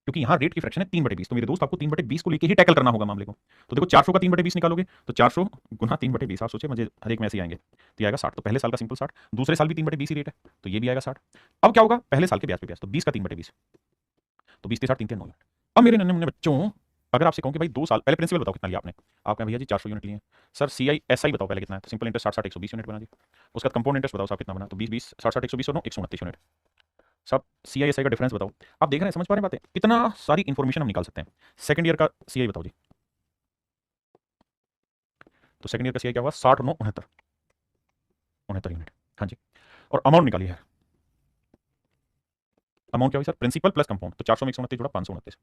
A: क्योंकि यहाँ रेट की फ्रैक्शन है 3/20। तो मेरे दोस्त आपको 3/20 को लेके ही टैकल करना होगा मामले को। तो देखो 400 का 3/20 निकालोगे तो 400 गुना 3/20, आप सोचे मुझे हर एक में ऐसे ही आएंगे, तो आएगा 60। तो पहले साल का सिंपल 60, दूसरे साल भी 3/20 ही रेट है तो ये भी आएगा 60। अब क्या होगा, पहले साल के ब्याज पे ब्याज, तो 20 का 3/20, तो 20 के 60 3 3 9 यूनिट। अब मेरे नन्हे मुन्ने बच्चों अगर आपसे कहूं कि भाई 2 साल पहले प्रिंसिपल बताओ कितना लिया आपने, आप कहें भैया जी 400 यूनिट लिए हैं। सर सीआईएसआई बताओ पहले कितना है, तो सिंपल इंटरेस्ट 60 60 120 यूनिट बना जी। उसका कंपाउंड इंटरेस्ट बताओ साहब कितना बना, तो 20 20 60 60 120 और 9 129 यूनिट। सब सीआईएसआई का डिफरेंस बताओ। आप देख रहे हैं, समझ पा रहे हैं बातें, कितना सारी इंफॉर्मेशन हम निकाल सकते हैं। सेकंड ईयर का सीआई बताओ जी, तो सेकंड ईयर का सीआई क्या हुआ 60 9 69 69 यूनिट। हाँ जी, और अमाउंट निकालिए है, अमाउंट क्या हुई सर प्रिंसिपल प्लस कंपाउंड, तो 400 में 129 जोड़ा 529।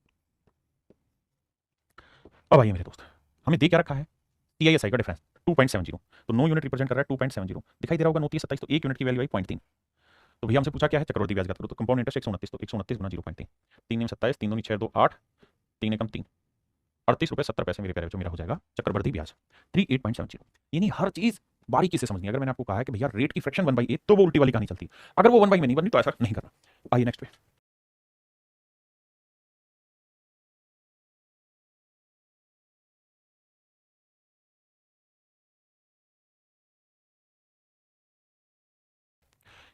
A: अब आइए मेरे दोस्त, हमें दे क्या रखा है सीआईएसआई का डिफरेंस 2.70, तो 9 यूनिट रिप्रेजेंट कर रहा है 2.70, दिखाई दे रहा होगा 29 27, तो 1 यूनिट की वैल्यू आई 0.3। तो भैया हमसे पूछा क्या है चक्रवर्ती ब्याज करो, तो कंपाउंड इंटरेस्ट 129, तो 129 गुना 0.3, 3 27 3 2 6 2 8 3 एकम 3, 38 रुपये 70 पैसे मेरे प्यारे बच्चों मेरा हो जाएगा चक्रवर्ती ब्याज 38.70। यानी हर चीज बारीकी से समझनी है। अगर मैंने आपको कहा है कि भैया रेट की फ्रैक्शन 1/8 तो वो उल्टी वाली कहानी चलती। अगर वो 1/में नहीं बननी तो ऐसा नहीं करना। आइए नेक्स्ट पे।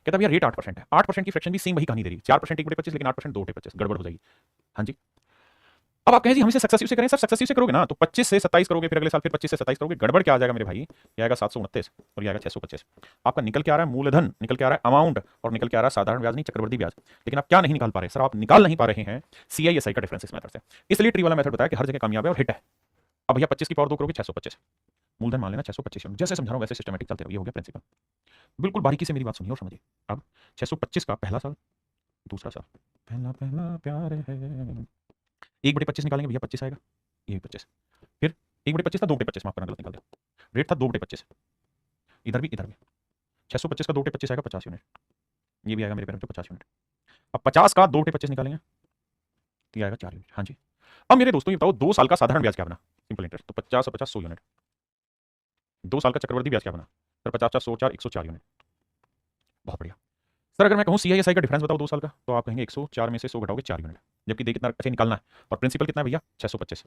A: कहता भैया रेट 8% है, 8% की फ्रैक्शन भी सेम वही कहानी दे रही है, 4% 1/25 लेकिन 8% 2/25 गड़बड़ हो जाएगी। हाँ जी। अब आप कहें जी हम इसे सक्सेसिव से करें, सर सक्सेसिव से करोगे ना तो 25 से 27 करोगे, फिर अगले साल फिर 25 से 27 करोगे, गड़बड़ क्या आ जाएगा मेरे भाई, ये आएगा 729 और ये आएगा 625। आपका निकल के आ रहा है मूलधन, निकल के आ रहा है अमाउंट और निकल के आ रहा है साधारण ब्याज नहीं चक्रवर्ती ब्याज। लेकिन आप क्या नहीं निकाल पा रहे सर, आप निकाल नहीं पा रहे हैं सीआईएसआई का डिफरेंस इस मेथड से। इसलिए ट्री वाला मेथड बताया कि हर जगह कामयाब है और हिट है। अब भैया 25 की पावर 2 करोगे 625, मूलधन मान लेना 625, जैसे समझा रहा हूं वैसे सिस्टमेटिक चलते रहो, ये हो गया प्रिंसिपल। बिल्कुल बारीकी से मेरी बात सुनिए और समझिए। अब 625 का पहला साल, दूसरा साल, पहला पहला प्यार है, 1/25 निकालेंगे भैया 25 आएगा, ये भी 25, फिर 1/25 था 2/25, माफ करना गलत निकाल दिया, रेट था 2/25, इधर भी इधर भी 625 का 2/25 आएगा 50 यूनिट, ये भी आएगा मेरे पैर में 50 यूनिट। अब 50 का 2/25 निकालेंगे तो ये आएगा 4 यूनिट। हाँ जी। अब मेरे दोस्तों ये बताओ 2 साल का साधारण ब्याज क्या बना, सिंपल इंटरेस्ट, तो 50 और 50 100 यूनिट। 2 साल का चक्रवर्ती ब्याज क्या बना सर, 50 100 4 104 यूनिट। बहुत बढ़िया। सर अगर मैं कहूँ सीआईएसआई का डिफरेंस बताओ 2 साल का, तो आप कहेंगे 104 में से 100 घटाओगे 4 यूनिट, जबकि देखिए कितना अच्छा निकालना है। और प्रिंसिपल कितना है भैया 625,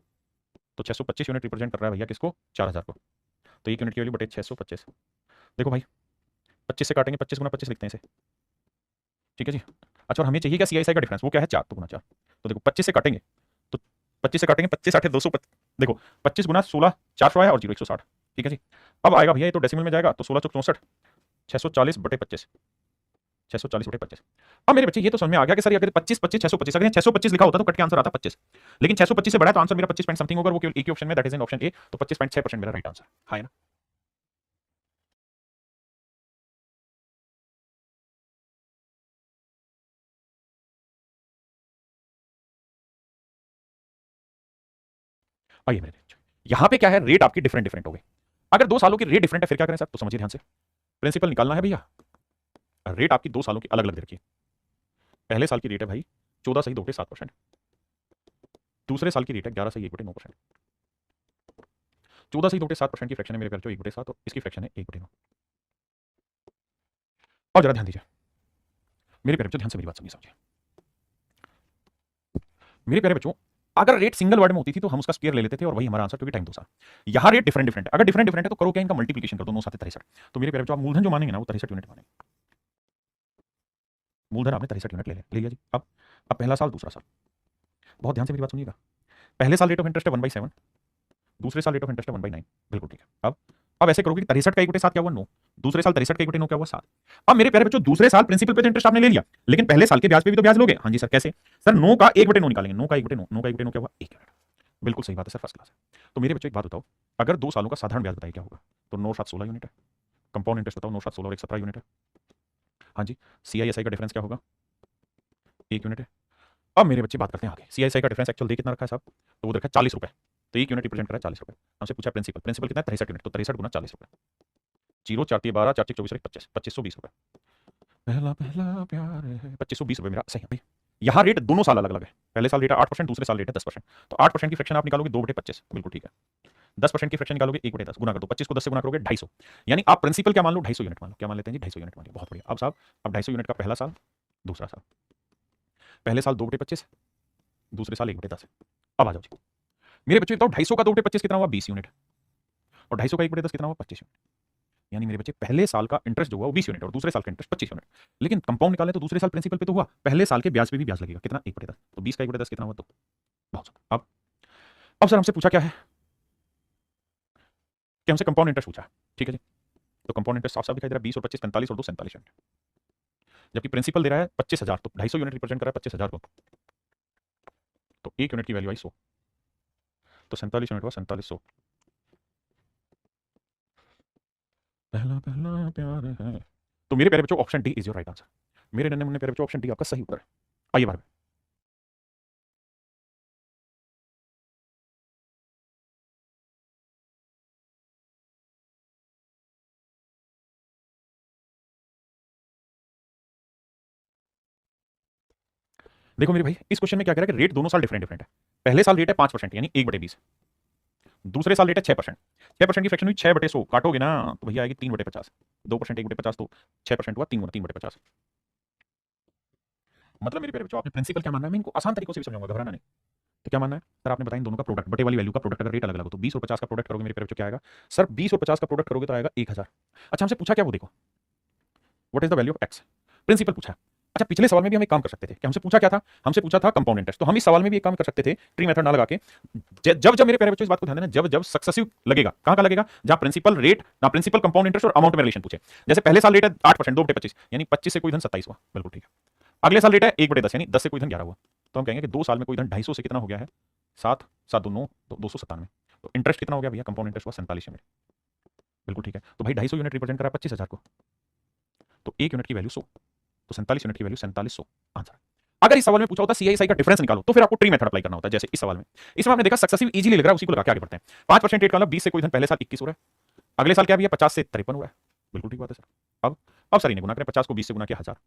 A: तो 625 यूनिट रिप्रेजेंट कर रहा है भैया किसको, 4000 को, तो 1 यूनिट की वैल्यू बटे 625। देखो भाई 25 से काटेंगे, 25 गुना 25 लिखते हैं इसे, ठीक है जी। अच्छा और हमें चाहिए क्या सीआईएसआई का डिफरेंस, वो क्या है 4 तो गुना 4, तो देखो 25 से काटेंगे तो 25 से काटेंगे 25 8 200, देखो 25 गुना 16 400 आया और 0 160, ठीक है जी। अब आएगा भैया ये तो डेसिमल में जाएगा, तो 16 चौक 64, 640 बटे 25, 640 बटे 25। अब मेरे बच्चे ये तो समझ में आ गया कि सर ये अगर 25 25 625, अगर 625 लिखा होता तो कट के आंसर आता 25, लेकिन 625 से बड़ा है तो आंसर मेरा 25 पॉइंट समथिंग होगा, वो केवल एक ही ऑप्शन में, that is in option A, तो 25.6% मेरा राइट आंसर है ना। आइए मेरे बच्चों, यहां पे क्या है, रेट आपकी डिफरेंट डिफरेंट हो गई। अगर 2 सालों की रेट डिफरेंट है फिर क्या करें सर, तो समझिए ध्यान से, प्रिंसिपल निकालना है भैया, रेट आपकी 2 सालों की अलग अलग दे रखी है। पहले साल की रेट है भाई 14 सही 2.7%, दूसरे साल की रेट है 11 सही 1/9%। 14 सही 2.7% की फ्रैक्शन है मेरे प्यारे बच्चों 1/7, और इसकी फ्रैक्शन है 1/9। और जरा ध्यान दीजिए मेरे प्यारे बच्चों, ध्यान से मेरी बात सुनिए समझिए मेरे प्यारे बच्चों, अगर रेट सिंगल वर्ड में होती थी तो हम उसका स्क्वायर ले लेते थे और वही हमारा आंसर, क्योंकि टाइम 2 साल। यहाँ रेट डिफरेंट डिफरेंट है, अगर डिफरेंट डिफरेंट है तो करो क्या, इनका मल्टीप्लिकेशन कर दो, 9 7 63। तो मेरे प्यारे बच्चों आप मूलधन जो मानेंगे ना वो 63 यूनिट मानेंगे, मूलधन आपने 63 यूनिट ले लिया जी। अब पहला साल दूसरा साल, बहुत ध्यान से मेरी बात सुनिएगा। पहले साल रेट ऑफ इंटरेस्ट है 1/7, दूसरे साल रेट ऑफ इंटरेस्ट है 1/9, बिल्कुल ठीक है। अब ऐसे करोगे कि 63 का 1/7 क्या हुआ 9, दूसरे साल 63 का 1/9 क्या हुआ 7। अब मेरे प्यारे बच्चों दूसरे साल प्रिंसिपल पे तो इंटरेस्ट आपने ले लिया, लेकिन पहले साल के ब्याज पे भी तो ब्याज लोगे। हाँ जी सर कैसे, सर 9 का 1/9 निकालेंगे, 9 का 1/9, 9 का 1/9 क्या हुआ 1 यूनिट, बिल्कुल सही बात है सर, फर्स्ट क्लास है। तो मेरे बच्चों एक बात बताओ, अगर 2 सालों का साधारण ब्याज बताइए क्या होगा, तो 9 7 16 यूनिट है, कंपाउंड इंटरेस्ट बताओ 9 7 16 और 1 17 यूनिट है। हाँ जी। सीआईएसआई का डिफरेंस क्या होगा 1 यूनिट है। अब मेरे बच्चे बात करते हैं आगे, सीआईएसआई का डिफरेंस एक्चुअल दे कितना रखा है साहब, तो वो देखा 40 रुपए, तो 1 यूनिट रिप्रेजेंट कर रहा है 40 रुपए। हमसे पूछा प्रिंसिपल, प्रिंसिपल कितना है 63 यूनिट, तो 63 गुना 40 रुपए, 0 4 3 12 4 4 24 25, 2520 रुपए। पहला पहला प्यार है 2520 रुपए मेरा सही है भाई। यहाँ रेट दोनों साल अलग अलग है, पहले साल रेट है 8%, दूसरे साल रेट है 10%, तो 8% की फ्रैक्शन आप निकालोगे 2/25, बिल्कुल ठीक है। 10% की फ्रैक्शन निकालोगे 1/10, गुना कर दो, 25 को 10 से गुना करोगे 250, यानी आप प्रिंसिपल क्या मान लो 250 यूनिट मान लो, क्या मान लेते हैं जी 250 यूनिट मान लो, बहुत बढ़िया। अब साहब अब 250 यूनिट का पहला साल दूसरा साल, पहले साल 2/25, दूसरे साल 1/10। अब आ जाओ जी मेरे बच्चे बताओ 250 का 2/25 कितना हुआ 20 यूनिट, और 250 का 1/10 कितना हुआ 25 यूनिट। यानी मेरे बच्चे पहले साल का इंटरेस्ट जो हुआ वो 20 यूनिट और दूसरे साल का इंटरेस्ट 25 यूनिट, लेकिन कंपाउंड निकालें तो दूसरे साल प्रिंसिपल पे तो हुआ, पहले साल के ब्याज पे भी ब्याज लगेगा कितना 1/10, तो 20 का 1/10 कितना हुआ 2, बहुत सारा। अब सर हमसे पूछा क्या है कि हमसे कंपाउंड इंटरेस्ट पूछा है, ठीक है जी। तो कंपाउंड इंटरेस्ट साफ साफ दिखाई दे रहा है 20 और 25 45 और 2 47 यूनिट, जबकि प्रिंसिपल दे रहा है 25,000, तो 250 यूनिट रिप्रेजेंट कर रहा है 25,000 को, तो 1 यूनिट की वैल्यू आई 100, तो 47 यूनिट हुआ 4700। पहला पहला प्यार है, तो मेरे प्यारे बच्चों option D is your right answer. मेरे नन्हे मुन्ने प्यारे बच्चों ऑप्शन डी आपका सही उत्तर है। आइए बाहर। देखो मेरे भाई, इस क्वेश्चन में क्या कह रहा है कि रेट दोनों साल डिफरेंट डिफरेंट है। पहले साल रेट है 5% यानी 1/20, दूसरे साल रेट है 6%। 6% की फ्रैक्शन हुई 6/100, काटोगे ना तो भैया आएगी 3/50। 2% 1/50 तो 6% हुआ 3/50। मतलब मेरे प्यारे बच्चों, आपने प्रिंसिपल क्या मानना है, मैं इनको आसान तरीकों से भी समझाऊंगा, घबराना नहीं। तो क्या मानना है सर, आपने बताया इन दोनों का प्रोडक्ट, बटे वाली वैल्यू का प्रोडक्ट अगर रेट अलग अलग हो तो 20 और 50 का प्रोडक्ट करोगे मेरे प्यारे बच्चों क्या आएगा सर, 20 और 50 का प्रोडक्ट करोगे तो आएगा 1000। अच्छा हमसे पूछा क्या, वो देखो, what is the value of X, principal पूछा। अच्छा पिछले सवाल में भी हम एक काम कर सकते थे कि हमसे पूछा क्या था, हमसे पूछा था कंपाउंड इंटरेस्ट, तो हम इस सवाल में भी एक काम कर सकते थे ट्री मेथड ना लगा के, जब जब मेरे प्यारे बच्चों इस बात को ध्यान देना, जब जब सक्सेसिव लगेगा, कहां का लगेगा, जहां प्रिंसिपल रेट ना प्रिंसिपल कंपाउंड इंटरेस्ट और अमाउंट में रिलेशन पूछे। जैसे पहले साल रेट है 8%, 2/25 यानी 25 से कोई धन 27 हुआ, बिल्कुल ठीक है। अगले साल रेट है 1/10 यानी 10 से कोई धन 11 हुआ, तो हम कहेंगे कि 2 साल में कोई धन 250 से कितना हो गया है, 7 7 2 9 तो 297। तो इंटरेस्ट कितना हो गया भैया, कंपाउंड इंटरेस्ट हुआ 47 में, बिल्कुल ठीक है। तो भाई 250 यूनिट रिप्रेजेंट करा 25,000 को, तो 1 यूनिट की वैल्यू 100, तो 47 यूनिट की वैल्यू 4700 आंसर। अगर इस सवाल में पूछा होता सीआईएसआई का डिफरेंस निकालो, तो फिर आपको ट्री मेथड अप्लाई करना होता है, जैसे इस सवाल में। इसमें आपने देखा सक्सेसिव इजीली लग रहा है, उसी को लगा के आगे बढ़ते हैं। 5% रेट का मतलब 20 से कोई धन पहले साल 21 हो रहा है, अगले साल क्या भी है 50 से 53 हो रहा है, बिल्कुल ठीक बात है सर। अब सर इन्हें गुना करें, 50 को 20 से गुना किया 1000।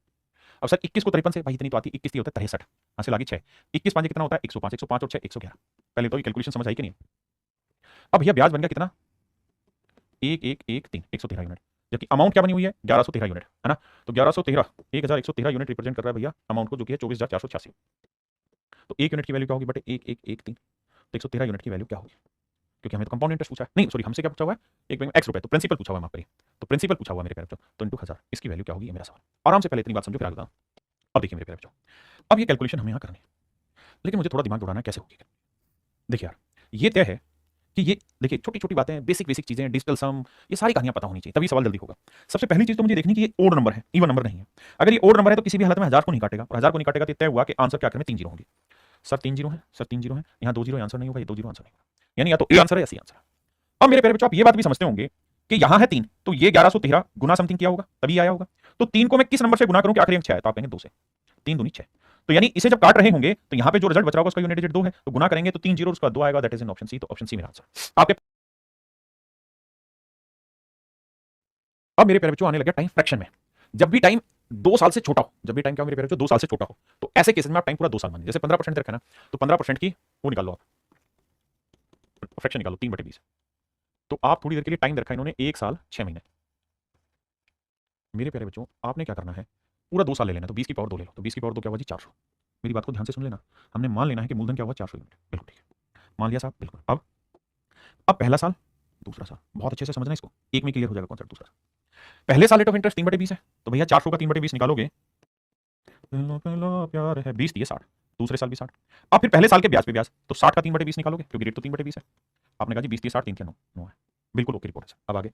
A: अब सर 21 को 53 से, भाई इतनी तो आती, 21 होता है 63, हासिल आगे 6, 21 5 कितना होता है 105, 105 और 6 111। पहले तो ये कैलकुलेशन समझ आई कि नहीं। अब भैया ब्याज बन गया कितना, 1113 113 यूनिट, जबकि अमाउंट क्या बनी हुई है 1113 यूनिट, है ना। तो 1113 1113 यूनिट रिप्रेजेंट कर रहा है भैया अमाउंट को, जो कि है 24,486। तो 1 यूनिट की वैल्यू क्या होगी बटे 1113, तो 113 यूनिट की वैल्यू क्या होगी, क्योंकि हमें तो कंपाउंड इंटरेस्ट पूछा है, नहीं सॉरी हमसे क्या पूछा हुआ है, एक बैंक एक्स रुपए, तो प्रिंसिपल पूछा हुआ है, माफ करिए, तो प्रिंसिपल पूछा हुआ मेरे प्यारे बच्चों, तो इंटू 1000 इसकी वैल्यू क्या होगी, ये मेरा सवाल। आराम से पहले इतनी बात समझो फिर आगे बताऊं। अब देखिए मेरे प्यारे बच्चों, अब ये कैलकुलेशन हमें यहाँ करनी है, लेकिन मुझे थोड़ा दिमाग दौड़ाना है कैसे होगी। देखिए यार, ये तय है कि ये देखिए छोटी छोटी बातें, बेसिक बेसिक चीजें, डिजिटल सम, ये सारी कहानियां पता होनी चाहिए, तभी सवाल जल्दी होगा। सबसे पहली चीज तो मुझे देखनी कि ये ओड नंबर है, इवन नंबर नहीं है। अगर ये ओड नंबर है तो किसी भी हालत में 1000 को नहीं काटेगा, और 1000 को नहीं काटेगा तो तय हुआ कि आंसर क्या में 3 जीरो होंगे। सर 3 जीरो है, सर 3 जीरो है, यहाँ 2 जीरो आंसर नहीं होगा, ये 2 जीरो आंसर नहीं होगा, यानी या तो ए आंसर है या सी आंसर है। अब मेरे प्यारे बच्चों आप ये बात भी समझते होंगे कि यहाँ है 3, तो ये 1113 गुना समथिंग किया होगा तभी आया होगा। तो 3 को मैं किस नंबर से गुना करूं कि आखिरी अंक 6 है, तो आप कहेंगे 2 से, 3 दूनी 6, तो यानी इसे जब काट रहे होंगे तो यहाँ पे जो रिजल्ट बच रहा होगा उसका यूनिट डिजिट 2 है, तो गुना करेंगे तो 3 जीरो उसका 2 आएगा, that is in option C, तो ऑप्शन सी मेरा आंसर आपके। अब मेरे प्यारे बच्चों आने लगे टाइम फ्रैक्शन में, जब भी टाइम 2 साल से छोटा हो, जब भी टाइम क्या हो मेरे प्यारे बच्चों 2 साल से छोटा हो, तो ऐसे केस में आप टाइम पूरा 2 साल मानिए। जैसे 15% रखा ना, तो 15% की वो निकाल लो आप, फ्रैक्शन निकालो 3/20, तो आप थोड़ी देर के लिए टाइम रखा इन्होंने 1 साल 6 महीने। मेरे प्यारे बच्चों आपने क्या करना है, पूरा 2 साल ले लेना, तो 20 की पावर 2 ले लो, तो 20 की पावर 2 क्या हुआ जी 400। मेरी बात को ध्यान से सुन लेना, हमने मान लेना है कि मूलधन क्या हुआ 400 यूनिट, बिल्कुल ठीक है, मान लिया साहब बिल्कुल। अब पहला साल दूसरा साल, बहुत अच्छे से समझना इसको, एक में क्लियर हो जाएगा कॉन्सेप्ट। दूसरा साल पहले साल रेट ऑफ इंटरेस्ट 3/20 है, तो भैया 400 का 3/20 निकालोगे, पहला प्यार है 20 दिए 60, दूसरे साल भी 60। अब फिर पहले साल के ब्याज पे ब्याज, तो 60 का 3/20 निकालोगे, क्योंकि रेट तो 3/20 है। आपने कहा जी 20 दिए 60, 3 के 9 9 है, बिल्कुल ओके रिपोर्ट है। अब आगे,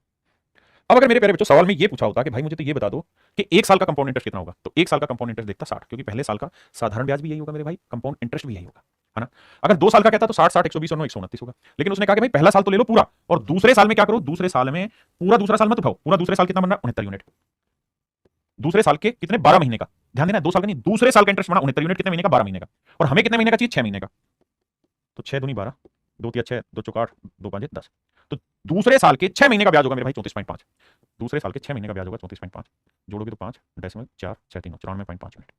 A: अब अगर मेरे प्यारे बच्चों सवाल में ये पूछा होता कि भाई मुझे तो ये बता दो कि 1 साल का कंपाउंड इंटरेस्ट कितना होगा, तो 1 साल का कंपाउंड इंटरेस्ट देखता 60, क्योंकि पहले साल का साधारण ब्याज भी यही होगा मेरे भाई, कंपाउंड इंटरेस्ट भी यही होगा, है ना। अगर 2 साल का कहता तो 60 60 120 और 9 129 होगा, लेकिन उसने कहा कि भाई पहला साल तो ले लो पूरा, और दूसरे साल में क्या करो, दूसरे साल में पूरा दूसरा साल मत उठाओ, पूरा दूसरे साल कितना बन रहा है 69 यूनिट, दूसरे साल के कितने 12 महीने का, ध्यान देना 2 साल का नहीं, दूसरे साल का इंटरेस्ट बना 69 यूनिट, कितने महीने का 12 महीने का, और हमें कितने महीने का चाहिए 6 महीने का, तो 6 दूनी 12, 2 तिया 6, 2 चौका 8, 2 5 10, तो दूसरे साल के 6 महीने का ब्याज होगा मेरे भाई 34.5, दूसरे साल के 6 महीने का ब्याज होगा 34.5, जोड़ोगे तो 5.4 यूनिट।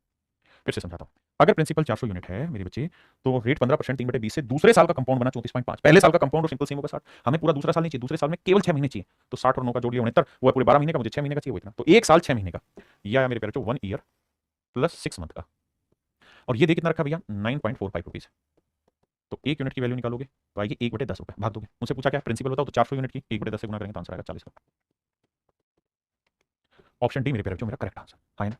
A: फिर से समझाता हूं, अगर प्रिंसिपल 400 यूनिट है मेरे बच्चे, तो रेट 15% 3/20 से दूसरे साल का कंपाउंड बना 34.5, पहले साल का कंपाउंड और सिंपल सेम होगा 60, हमें पूरा दूसरा साल नहीं चाहिए, दूसरे साल में केवल 6 महीने चाहिए, तो 60 और 9 का जोड़ लिया 69, वो पूरे 12 महीने का, मुझे 6 महीने का चाहिए, वो इतना, तो 1 साल 6 महीने का, यह आया मेरे प्यारे 1 ईयर प्लस 6 मंथ का, और ये दे कितना रखा भैया 9.45 रुपीज, तो 1 यूनिट की वैल्यू निकालोगे तो आएगी 1/10 रुपए, भाग दोगे, मुझसे पूछा क्या प्रिंसिपल बताओ, तो 400 यूनिट की 1/10 से गुना करेंगे तो आंसर आएगा 40 रुपए। ऑप्शन डी मेरे प्यारे बच्चों मेरा करेक्ट आंसर, हाँ ना।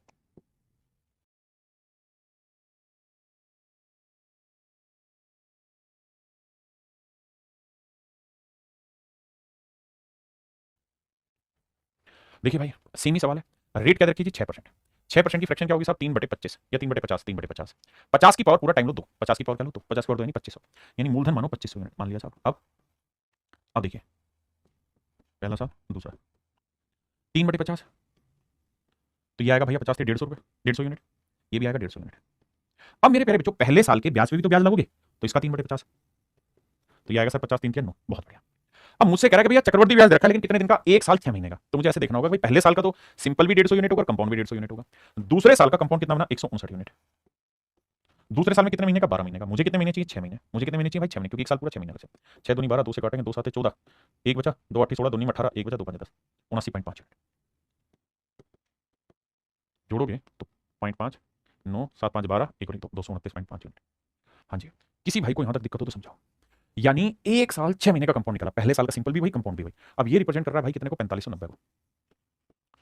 A: देखिए भाई सेम ही सवाल है, रेट क्या रखी थी 6%, 6% की फ्रैक्शन क्या होगी साहब 3/25 या 3/50, 3/50, 50 की पावर पूरा टाइम लो 2, 50 की पावर क्या लो तो 50 की पावर 2 यानी 2500, यानी मूलधन मानो 2500 यूनिट मान लिया साहब। अब देखिए पहला साल दूसरा 3/50, तो ये आएगा भैया 50 थे 150 रुपए, 150 यूनिट, ये भी आएगा 150 यूनिट। अब मेरे प्यारे बच्चों पहले साल के ब्याज पे भी तो ब्याज लगोगे, तो इसका 3/50, तो ये आएगा सर 50 3 के 9, बहुत बढ़िया। अब मुझसे कह रहा है कि भैया चक्रवर्ती ब्याज रखा है लेकिन कितने दिन का, 1 साल 6 महीने का, तो मुझे ऐसे देखना होगा भाई पहले साल का तो सिंपल भी 150 यूनिट होगा, कंपाउंड भी 150 यूनिट होगा, दूसरे साल का कंपाउंड कितना बना 159 यूनिट, दूसरे साल में कितने महीने का? 12 महीने का। मुझे कितने महीने चाहिए? 6 महीने। मुझे कितने महीने चाहिए भाई? 6 महीने, क्योंकि एक साल पूरा 6 महीने का। 6 दूनी 12, 2 से काटेंगे, 2 7 14, 1 बचा, 2 8 16, 2 9 18, 1 बचा, 2 5 10, 79.5 यूनिट। जोड़ोगे तो 0.5 9 7 5 12 1 तो 229.5 यूनिट। हाँ जी, किसी भाई को यहां तक दिक्कत हो तो समझाओ। यानी एक साल 6 महीने का कंपाउंड निकला, पहले साल का सिंपल भी वही, कंपाउंड भी वही। अब ये रिप्रेजेंट कर रहा है भाई कितने को? 4590 को।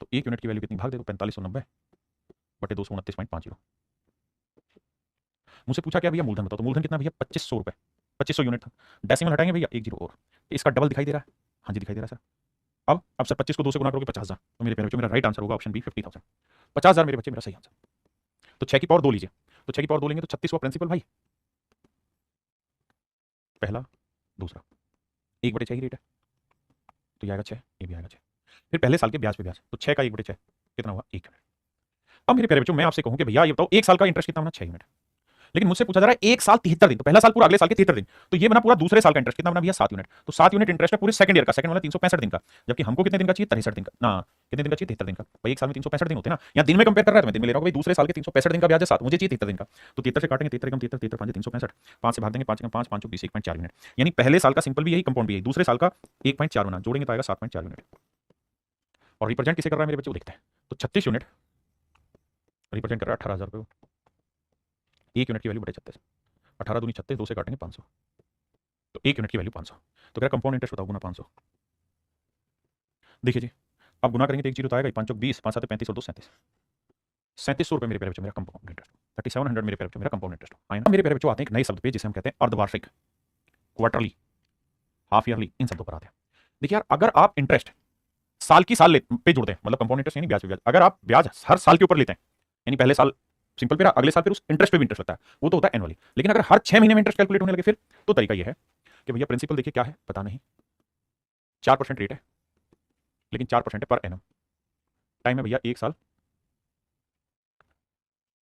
A: तो 1 यूनिट की वैल्यू कितनी? भाग दे तो 4590 बटे 229.50। मुझसे पूछा क्या भैया मूलधन बताओ, तो मूलधन कितना भैया? 2500 रुपए, 2500 यूनिट था। डेसिमल हटाएंगे भैया, एक जीरो और, इसका डबल दिखाई दे रहा है। हाँ जी दिखाई दे रहा है सर। अब सर 25 को 2 से गुना करोगे 50,000, तो मेरे प्यारे बच्चों मेरा राइट आंसर होगा ऑप्शन बी 50,000। 50,000 मेरे बच्चे मेरा सही आंसर। तो 6 की पावर 2 लीजिए, तो 6 की पावर 2 लेंगे तो 36 हुआ प्रिंसिपल भाई, पहला दूसरा, 1 बटे 6 ही रेट है, तो ये आएगा 6, ये भी आएगा 6। फिर पहले साल के ब्याज पे ब्याज, तो 6 का 1 बटे 6 कितना हुआ? 1 यूनिट। अब मेरे प्यारे बच्चों मैं आपसे कहूं कि भैया ये बताओ एक साल का इंटरेस्ट कितना होना? 6 यूनिट। लेकिन मुझसे पूछा जा रहा है एक साल 73 दिन, तो पहला साल पूरा, अगले साल के 73 दिन, तो ये बना पूरा दूसरे साल का इंटरेस्ट कितना बना भैया? 7 यूनिट। तो 7 यूनिट इंटरेस्ट है पूरे सेकंड ईयर का, सेकंड वाला 365 दिन का, जबकि हमको कितने दिन का चाहिए? 63 दिन का ना, कितने दिन का चाहिए? 73 दिन का। भाई एक साल में 365 दिन होते हैं ना, यहाँ दिन में कंपेयर कर रहा है तो मैं दिन में ले रहा हूँ भाई, दूसरे साल के 365 दिन का ब्याज है 7, मुझे चाहिए 73 दिन का, तो 73 से काटेंगे, 73 कम 73, 73 5 365, 5 से भाग देंगे, 5 कम 5 5 20, 1.4 यूनिट। यानी पहले साल का सिंपल भी यही, कंपाउंड भी यही, दूसरे साल का 1.4 होना, जोड़ेंगे तो आएगा 7.4 यूनिट। और रिप्रेजेंट किसे कर रहा है मेरे बच्चे, वो देखते हैं। तो 36 यूनिट रिप्रेजेंट कर रहा है 18,000 रुपये, 1 यूनिट की वैल्यू बटे 36, 18 दूनी 36, 2 से काटेंगे 500, तो 1 यूनिट की वैल्यू 500। तो क्या कंपाउंड इंटरेस्ट बताओ गुना 500। देखिए जी, अब गुना करेंगे तो एक जीरो तो आएगा, 5 20, 5 7 35 और 2 37, 3700 रुपये मेरे प्यारे बच्चों मेरा कंपाउंड इंटरेस्ट, 3700 मेरे प्यारे बच्चों मेरा कंपाउंड इंटरेस्ट आए ना। मेरे प्यारे बच्चों आते हैं एक नए शब्द पे जिसे हम कहते हैं अर्धवार्षिक, क्वार्टरली, हाफ ईयरली, इन शब्दों पर आते हैं। देखिए यार, अगर आप इंटरेस्ट साल की साल पे जुड़ते हैं, मतलब कंपाउंड इंटरेस्ट यानी ब्याज पे ब्याज, अगर आप ब्याज हर साल के ऊपर लेते हैं, यानी पहले साल सिंपल पे रहा, अगले साल फिर उस इंटरेस्ट पे भी इंटरेस्ट लगता है, वो तो होता है एनुअली। लेकिन अगर हर 6 महीने में इंटरेस्ट कैलकुलेट होने लगे फिर, तो तरीका ये है कि भैया प्रिंसिपल देखिए क्या है पता नहीं, 4% रेट है, लेकिन 4% है पर एनम, टाइम है भैया एक साल,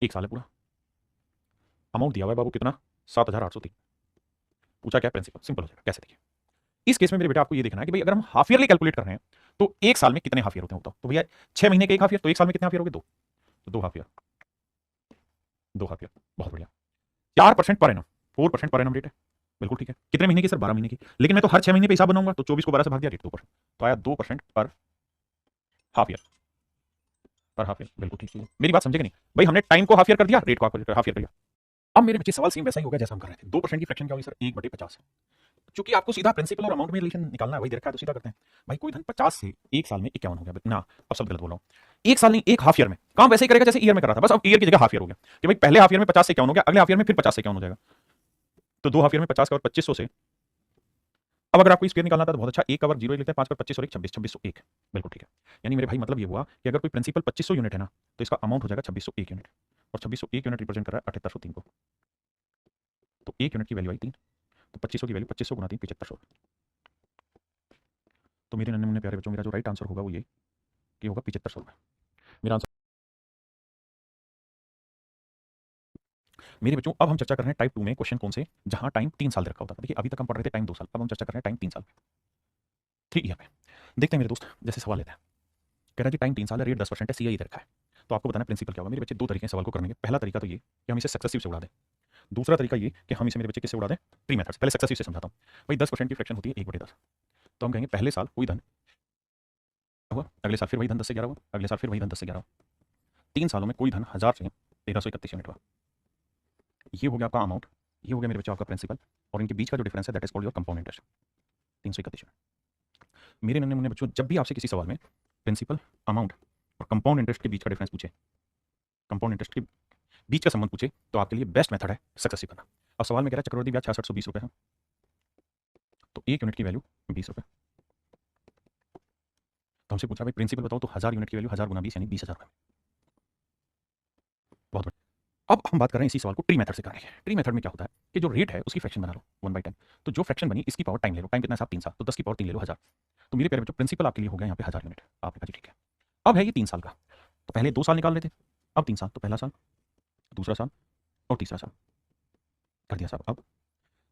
A: एक साल है पूरा, अमाउंट दिया हुआ है बाबू कितना? 7,803। पूछा क्या? प्रिंसिपल। सिंपल हो जाएगा, कैसे देखिए। इस केस में मेरे बेटा आपको ये देखना है कि भाई अगर हम हाफ ईयरली कैलकुलेट कर रहे हैं तो एक साल में कितने हाफ ईयर होते हैं बताओ, तो भैया 6 महीने के एक हाफ ईयर, तो एक साल में कितने हाफ ईयर हो गए? 2, तो 2 हाफ ईयर, 2 हाफ ईयर, बहुत बढ़िया। 4% per annum, 4% per annum rate है, बिल्कुल ठीक है। कितने महीने की सर? 12 महीने की, लेकिन मैं तो हर 6 महीने पे हिसाब बनाऊंगा, तो 24 को 12 से भाग दिया, रेट 2%, तो आया 2% पर हाफ ईयर, पर हाफ ईयर, बिल्कुल ठीक है। मेरी बात समझे कि नहीं भाई, हमने टाइम को हाफ ईयर कर दिया, रेट को हाफ ईयर कर दिया। अब मेरे बच्चे सवाल सेम वैसा ही हो गया जैसा हम कर रहे थे, 2% की फ्रैक्शन क्या होगी सर? 1/50। चूंकि आपको सीधा प्रिंसिपल और अमाउंट में रिलेशन निकालना है, वही दे रखा है तो सीधा करते हैं। भाई कोई धन 50 से एक साल में 51 हो गया ना, अब सब गलत बोल रहा हूं, एक साल नहीं एक हाफ ईयर में काम वैसे ही करेगा जैसे ईयर में कर रहा था, बस अब ईयर की जगह हाफ ईयर हो गया कि भाई पहले हाफ ईयर में 50 से 51 हो गया, अगले हाफ ईयर में फिर 50 से 51 हो जाएगा, तो 2 हाफ ईयर में 50 का और 2500 से। अब अगर आपको स्क्वायर निकालना था तो बहुत अच्छा, 1 का वर्ग 0 लेते हैं, 5 पर 25 और 1 26, 2601, बिल्कुल ठीक है। यानी मेरे भाई मतलब ये हुआ कि अगर कोई प्रिंसिपल 2500 यूनिट है ना, तो इसका अमाउंट हो जाएगा 2601 यूनिट, और 2601 यूनिट रिप्रेजेंट कर रहा है 7803 को, तो 1 यूनिट की वैल्यू आई 3, तो 2500 की वैल्यू 2500 गुना 3 7500। तो मेरे नन्हे मुन्ने प्यारे बच्चों मेरा जो राइट आंसर होगा वो ये कि होगा 7500 रुपये मेरा आंसर। मेरे बच्चों अब हम चर्चा कर रहे हैं टाइप 2 में क्वेश्चन कौन से, जहां टाइम 3 साल रखा होता था। देखिए अभी तक हम पढ़ रहे थे टाइम 2 साल, अब हम चर्चा कर रहे हैं टाइम 3 साल, 3 ईयर पे। देखते हैं मेरे दोस्त, जैसे सवाल लेते हैं, कह रहा है जी टाइम 3 साल है, रेट 10% है, सीआई इधर रखा है, तो आपको बताना प्रिंसिपल क्या होगा। मेरे बच्चे दो तरीके हैं सवाल को करने के, पहला तरीका तो ये कि हम इसे सक्सेसिव से उड़ा दें, दूसरा तरीका ये कि हम इसे मेरे बच्चे किससे उड़ा दें? ट्री मेथड से। पहले सक्सेसिव से समझाता हूँ। भाई 10% की फ्रैक्शन होती है 1/10, तो हम कहेंगे पहले साल कोई धन हुआ, अगले साल फिर वही धन 10 से 11 हुआ, अगले साल फिर वही धन 10 से 11 हुआ, 3 सालों में कोई धन 1000 से 1331 यूनिट हुआ। ये हो गया आपका अमाउंट, ये हो गया मेरे बच्चों आपका प्रिंसिपल, और इनके बीच का जो डिफरेंस है that is called your compound interest, 331 unit. मेरे नन्हे मुन्ने बच्चों जब भी आपसे किसी सवाल में प्रिंसिपल, अमाउंट और कंपाउंड इंटरेस्ट के बीच का डिफरेंस पूछे, कंपाउंड इंटरेस्ट के बीच का संबंध पूछे, तो आपके लिए बेस्ट मेथड है सक्सेसिव करना। अब सवाल में कह रहा है चक्रवृद्धि ब्याज 6620 रुपये है, तो 1 यूनिट की वैल्यू 20 रुपये, तो हमसे पूछा भाई प्रिंसिपल बताओ, तो 1000 यूनिट की वैल्यू 1000 गुना 20 यानी 20,000 रुपये। बहुत बढ़िया। अब हम बात कर रहे हैं इसी सवाल को ट्री मेथड से करने के। ट्री मेथड में क्या होता है कि जो रेट है उसकी फ्रैक्शन बना लो 1/10, तो जो फ्रैक्शन बनी इसकी पावर टाइम ले लो, टाइम कितना है साहब 3 साल, तो 10 की पावर 3 ले लो 1000, तो मेरे प्यारे बच्चों प्रिंसिपल आपके लिए हो गया यहाँ पे 1000 यूनिट। आपने कहा जी ठीक है। अब है ये 3 साल का, तो पहले 2 साल निकाल लेते, अब 3 साल, तो पहला साल, दूसरा साल और तीसरा साल कर दिया साहब। अब